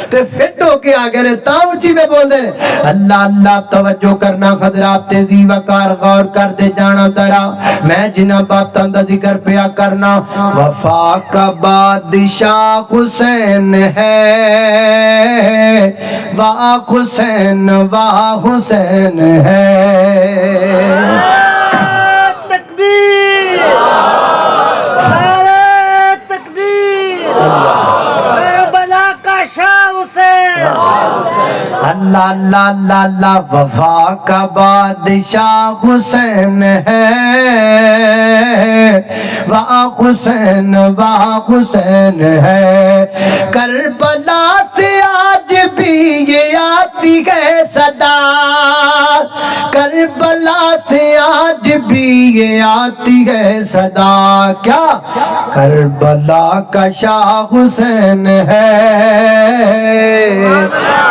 تے فٹ ہو کے آگے نے تا اونچی میں بول دے اللہ اللہ۔ توجہ کرنا حضرات تیزی وقار غور کر دے جانا درا، میں جنہ باتاں دا ذکر پیا کرنا۔ وفا کا بادشاہ حسین ہے، واہ حسین واہ حسین ہے۔ تکبیر تکبیر، کربلا کا شاہ حسین، اللہ اللہ اللہ اللہ وفا کا بادشاہ حسین ہے، واہ حسین واہ حسین ہے، کربلا سے آج بھی یہ آتی ہے صدا، کربلا سے آج بھی یہ آتی ہے صدا، کیا کربلا کا شاہ حسین ہے،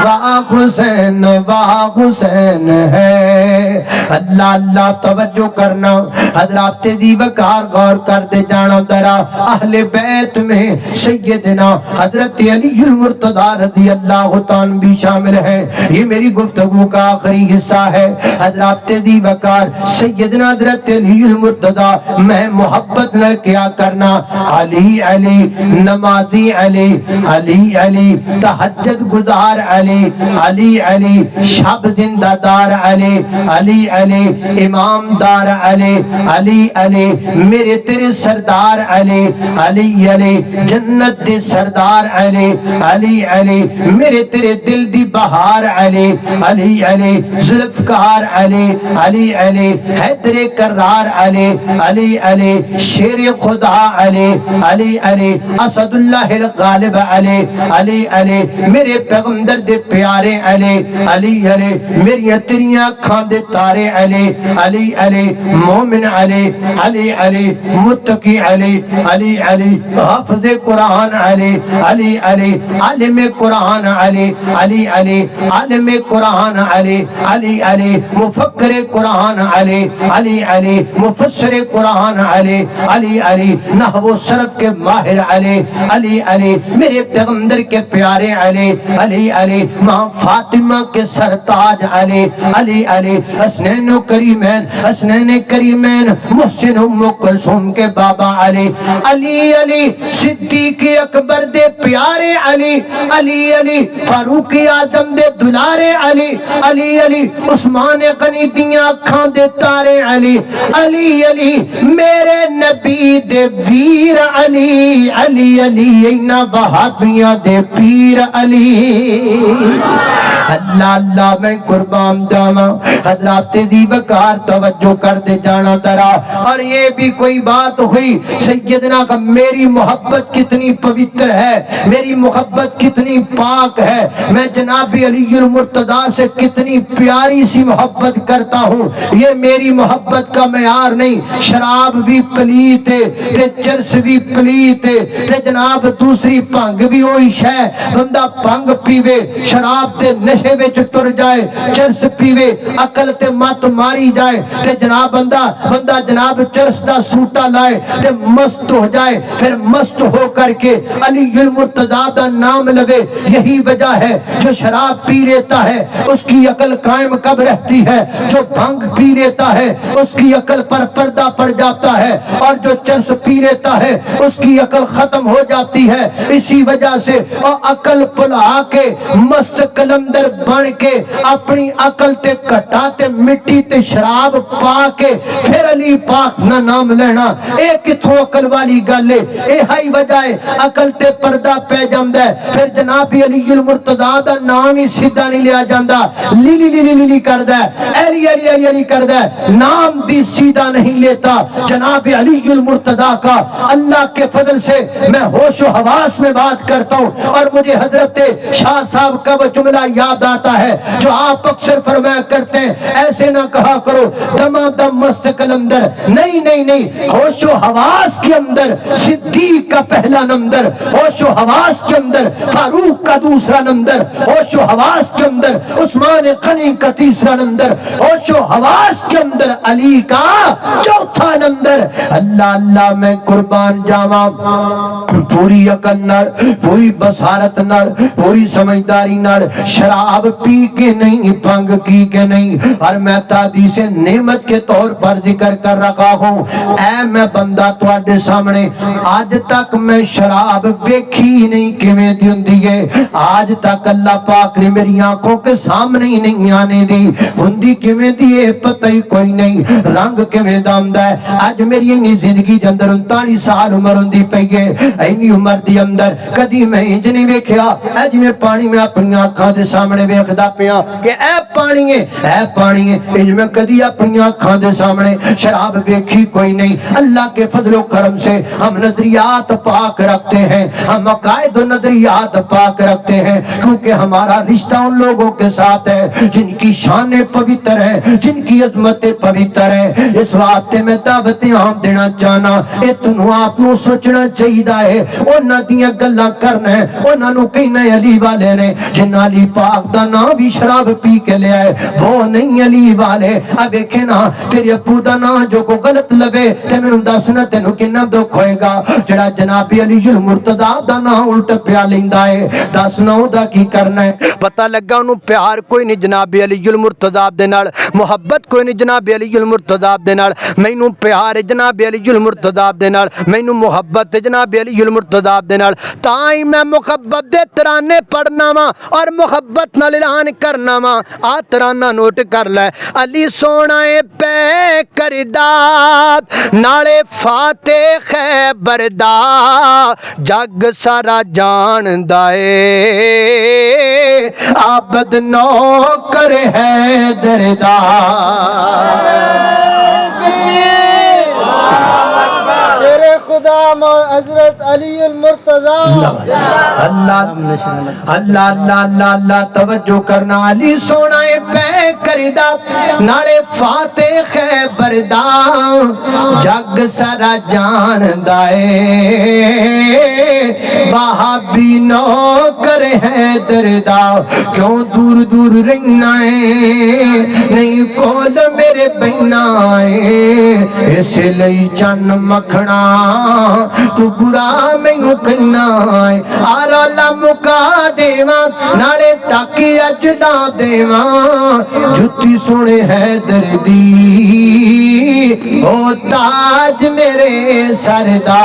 واہ حسین واہ حسین ہے۔ اللہ اللہ توجہ کرنا حضرات دی وقار غور کر دے جانا درا اہل بیت میں سیدنا حضرت علی المرتضی رضی اللہ تعالیٰ بھی شامل ہیں۔ یہ میری گفتگو کا آخری حصہ ہے۔ حضرات دی وقار سیدنا حضرت علی المرتضی میں محبت نہ کیا کرنا، علی علی نمازی علی، علی علی تہجد گزار علی، علی علی شب زندہ دار علی، علی علی امام دار علی، علی علی میرے تیرے سردار علی، علی علی جنت دے سردار علی، علی علی میرے تیرے دل دی بہار علی، علی علی ذوالفقار علی، علی علی حیدر کرار علی، علی علی شیر خدا علی، علی علی اسد اللہ الغالب علی، علی علی میرے پیغمبر دے پیارے علی، علی علی میری تیریاں اکھاں دے تارے علی، علی علی مومن علی، علی علی متقی علی، علی علی حافظ قرآن علی، علی علی عالم قرآن علی، علی علی عالم قرآن علی، علی علی مفکر قرآن علی، علی علی مفسر قرآن علی، علی علی نحو و صرف کے ماہر علی، علی علی میرے پیغمبر کے پیارے علی، علی علی ماں فاطمہ کے سرتاج علی، علی علی حسنین و کریمین، حسنین کریمین محسن ام کلثوم کے بابا علی، علی علی صدیق اکبر دے پیارے علی، علی علی فاروق اعظم دے دلارے علی، علی علی عثمان غنی دیاں اکھاں دے تارے علی، علی علی میرے نبی دے ویر علی، علی علی اینا وہابیاں دے پیر علی۔ اللہ اللہ میں قربان جانا حضرات دی وقار توجہ کر دے جانا درا، اور یہ بھی کوئی بات ہوئی سیدنا کا میری محبت کتنی پوتر ہے، میری محبت کتنی پاک ہے، میں جناب علی المرتضی سے کتنی پیاری سی محبت کرتا ہوں، یہ میری محبت کا معیار نہیں۔ شراب بھی پلیت ہے تے چرس بھی پلیت ہے تے جناب دوسری پنگ بھی ہوئی شے، بندہ پنگ پیوے شراب تے نشے وچ تر جائے، چرس پیوے عقل تے مت ماری جائے تے جناب بندہ جناب چرس دا سوٹا لائے تے مست ہو جائے، پھر مست ہو کر کے علی المرتضی دا نام لوے۔ یہی وجہ ہے جو شراب پی لیتا ہے اس کی عقل قائم کب رہتی ہے، جو بھنگ پی لیتا ہے اس کی عقل پر پردہ پڑ جاتا ہے، اور جو چرس پی لیتا ہے اس کی عقل ختم ہو جاتی ہے۔ اسی وجہ سے عقل بھلا کے مست کلندر بن کے اپنی عقل تے کٹا تے مٹی تے شراب پا کے پھر علی پاک نہ نام لینا، اے کتھوں عقل والی گل ہے؟ اے ہی وجہ ہے عقل تے پردہ پہ جاندا ہے، پھر جناب علی المرتضی دا نام ہی سیدھا نہیں لیا جاندا، لی لی لی لی کردا ہے، علی علی علی علی کردا ہے، نام بھی سیدھا نہیں لیتا جناب علی المرتضی کا۔ اللہ کے فضل سے میں ہوش و حواس میں بات کرتا ہوں، اور مجھے حضرت شاہ صاحب کا وہ جملہ یاد آتا ہے جو آپ اکثر فرمایا کرتے ہیں، ایسے نہ کہا کرو دما دم مست کلندر، نہیں نہیں نہیں، ہوش و حواس کے اندر صدیق کا پہلا نمبر، ہوش و حواس کے اندر فاروق کا دوسرا نمبر، ہوش و حواس کے اندر عثمان غنی کا تیسرا نمبر، ہوش و حواس کے اندر علی کا چوتھا نمبر۔ اللہ اللہ میں قربان جاواں، پوری عقل نال، پوری بصارت نال، پوری سمجھداری نال شراب پی کے نہیں، بھنگ کی کے نہیں، اور میں حدیث نعمت کے طور پر ذکر کر رکھا ہوں۔ اے میں بندہ تواڈے سامنے آج تک میں شراب ویکھی نہیں کیویں دی ہوندی ہے، آج تک اللہ پاک نے میری آنکھوں کے سامنے ہی نہیں آنے دی ہندی کیویں دی اے پتہ ہی کوئی نہیں رنگ کیویں دا ہوندا ہے اج میری انہی زندگی دے اندر 39 سال عمر ہوندی پئی ہے اینی عمر دی اندر کدی میں انج نہیں ویکھیا اج میں پانی میں اپنی آنکھاں دے سامنے ویکھدا پیا کہ اے پانی ہے انج میں کدی اپنی آنکھاں دے سامنے شراب ویکھی کوئی نہیں اللہ کے فضل و کرم سے ہم نظریات پاک رکھتے ہیں ہم عقائد و نظریات پاک رکھتے ہیں کیونکہ ہمارا رشتہ ان لوگوں کے ساتھ ہے جن کی شانیں پوتر ہے جن کی عظمتیں پوتر ہے اس واسطے میں دعوت عام دینا چاہنا اے تنوں آپ نو سوچنا چاہیے ہے انہاں دیاں گلاں کرنا ہے انہاں نو کہنا علی والے نے جن علی پاک دا نام بھی شراب پی کے لے آئے وہ نہیں علی والے اب دیکھے نا تیرے ابو دا نام جو کو غلط لبے تے میں دسنا تینوں کنا دکھ ہوئے گا جڑا جناب علی المرتضی دا نام الٹ پیا لیندا ہے دسنا دا کی کرنا ہے پتہ لگا انہوں پیار کوئی نہیں جناب علی المرتضی دے نال محبت کوئی نہیں جناب علی المرتضی دے نال مینوں پیار ہے جناب علی المرتضی دے نال مینوں محبت ہے جناب علی المرتضی دے نال تاں ہی میں محبت دے ترانے پڑھنا وا اور محبت نال اعلان کرنا وا آ ترانہ نوٹ کر لے علی سونا پہ کردا نالے فاتح خیبر دا جگ سارا جاندا اے عابد نوکر حیدر دا خدا حضرت علی المرتضی اللہ اللہ اللہ اللہ توجہ کرنا علی سونا پہ کردا نالے فاتح خیبر دا جگ سارا جاندا اے وہابی نوکر حیدر دا کیوں دور دور رہنا ہے نہیں کول میرے بہنا ہے اس لئی چن مکھنا تو برا مینوں کہنا ہے آرا لمکا دیواں نالے ٹاکی اجدا دیواں جُتی سونے حیدر دی او تاج میرے سر دا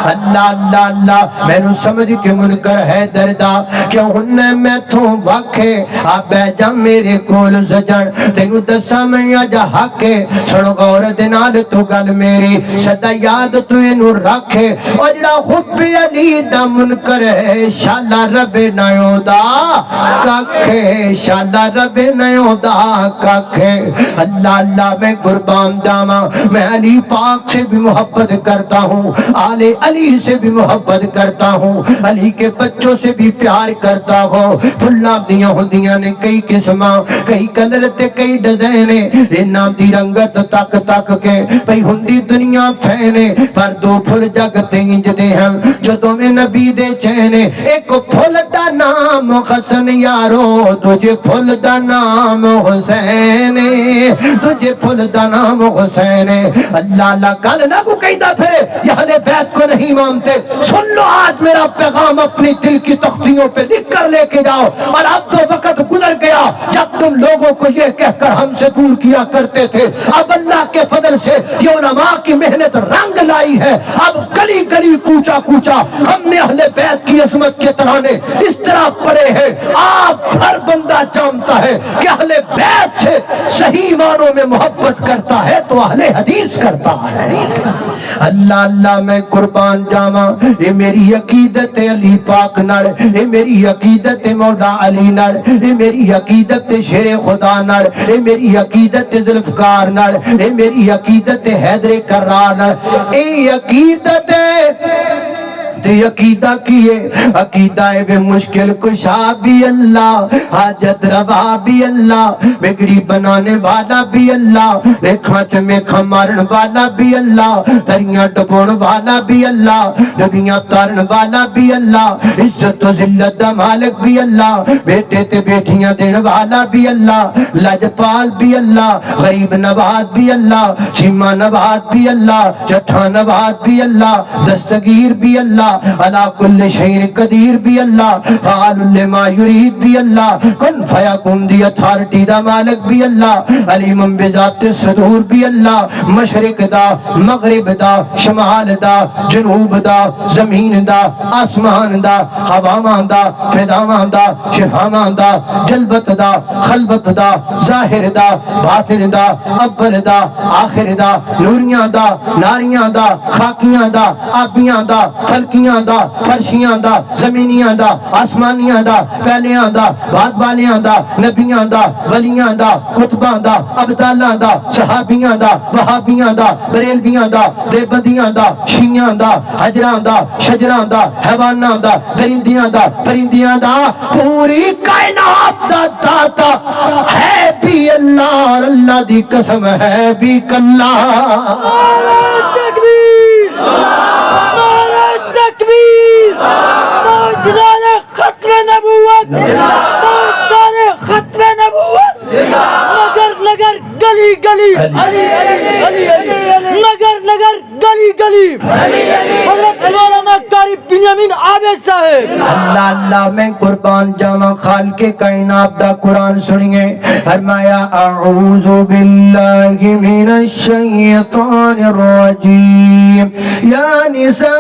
اللہ اللہ اللہ مینوں سمجھ کے منکر حیدر دا کیوں ہن میں تھوں واکھے آ بہ جا میرے کول سجن تینوں دساں میں اج حق سن غور دے نال تو گل میری سدا یاد تو اینو رکھے او جڑا حب علی دا منکر ہے شالا رب نیو دا ککھے شالا رب نیو دا ککھے اللہ اللہ میں قربان جاواں میں علی پاک سے بھی محبت کرتا ہوں آل علی سے بھی محبت کرتا ہوں علی کے بچوں سے بھی پیار کرتا ہوں پھلاں دیاں ہوندیاں نے کئی قسماں کئی کلر تے کئی ڈیزائن انہاں دی رنگت تک تک کے پئی ہوندی دنیا فینے پر دو پھل جگ تے انج دے ہن جدوں میں نبی دے چہنے ایک پھل دا نام حسن یارو تجھے پھل دا نام حسین تجھے پھل دا نام حسین اللہ اللہ کل نہ کو کہندا پھرے یہ اہل بیت کو نہیں مانتے سن لو آج میرا پیغام اپنی دل کی تختیوں پہ لکھ کر لے کے جاؤ اور اب تو وقت گزر گیا جب تم لوگوں کو یہ کہہ کر ہم سے دور کیا کرتے تھے اب اللہ کے فضل سے یہ علماء کی محنت رنگ لائی ہے اب گلی گلی کوچا کوچا ہم نے اہل بیت کی عظمت کے ترانے اس طرح پڑے ہیں آپ ہر بندہ جانتا ہے کہ اہل بیت سے صحیح معنوں میں محبت کرتا ہے تو اہل حدیث کرتا ہے اللہ اللہ میں قربان جاواں اے میری عقیدت علی پاک نال اے میری عقیدت مولا علی نال اے میری عقیدت شیر خدا نال اے میری عقیدت ذوالفقار نال اے میری عقیدت حیدر کرار نال اے عقیدت تے عقیدہ کیے عقیدہ بے مشکل کشا بھی اللہ حاجت روا بھی اللہ بگڑی بنانے والا بھی اللہ ریکھاں میں کھمارن والا بھی اللہ دریاں ڈبون والا بھی اللہ نبیاں تارن والا بھی اللہ عزت و ذلت دا مالک بھی اللہ بیٹے تے بیٹیاں دین والا بھی اللہ لجپال بھی اللہ غریب نواز بھی اللہ چیمہ نواز بھی اللہ چٹھا نواز بھی اللہ دستگیر بھی اللہ اللہ، علی کل شیء قدیر بھی اللہ، فعال لما یرید بھی اللہ، کن فیکون دی اتھارٹی دا مالک بھی اللہ، علیم بذات الصدور بھی اللہ، مشرق دا مغرب دا شمال دا جنوب دا زمین دا آسمان دا ہوامان دا فضاواں دا شفاواں دا جلبت دا خلبت دا ظاہر دا باطن دا اول دا آخر دا نوریاں دا ناریاں دا خاکیاں دا آبیاں دا فلکیاں دا فرشیاں دا زمینیاں دا آسمانیاں دا پہلیاں دا بعد والیاں دا نبیاں دا ولیاں دا کتباں دا ابدالاں دا صحابیاں دا وہابیاں دا بریلویاں دا دیوبندیاں دا شیعیاں دا حجراں دا شجراں دا حیواناں دا درندیاں دا پرندیاں دا پوری کائنات دا داتا ہے بھی اللہ، اور اللہ دی قسم ہے بھی کلا۔ تکبیر نعرہ تکبیر، تاجدار ختم نبوت، تاجدار ختم نبوت، نگر نگر گلی گلی نگر نگر گلی گلی حضرت مولانا قاری بنیامین عابد صاحب۔ اللہ اللہ میں قربان جاواں خالق کائنات دا قرآن سنیے، فرمایا اعوذ باللہ من الشیطان الرجیم، یا نساء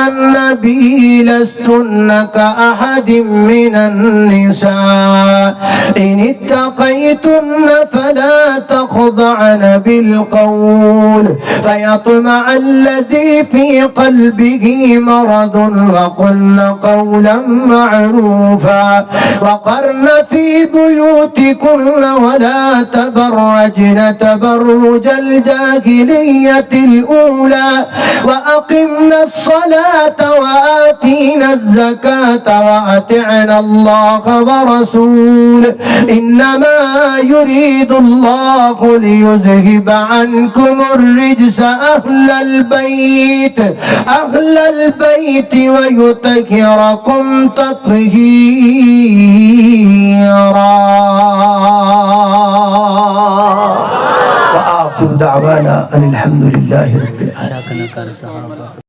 النبی لستن کاحد من النساء ان اتقیتن فلا تخضعن بالقول فيطمع الذي في قلبه مرض وقلن قولا معروفا وقرن في بيوتكن ولا تبرجن تبرج الجاهلية الأولى وأقمنا الصلاة وآتينا الزكاة وأطعنا الله ورسوله إنما يريد الله ليذهب عنكم الرجس أهل البيت ويطهركم تطهيرا۔ وآخر دعوانا أن الحمد لله رب العالمين۔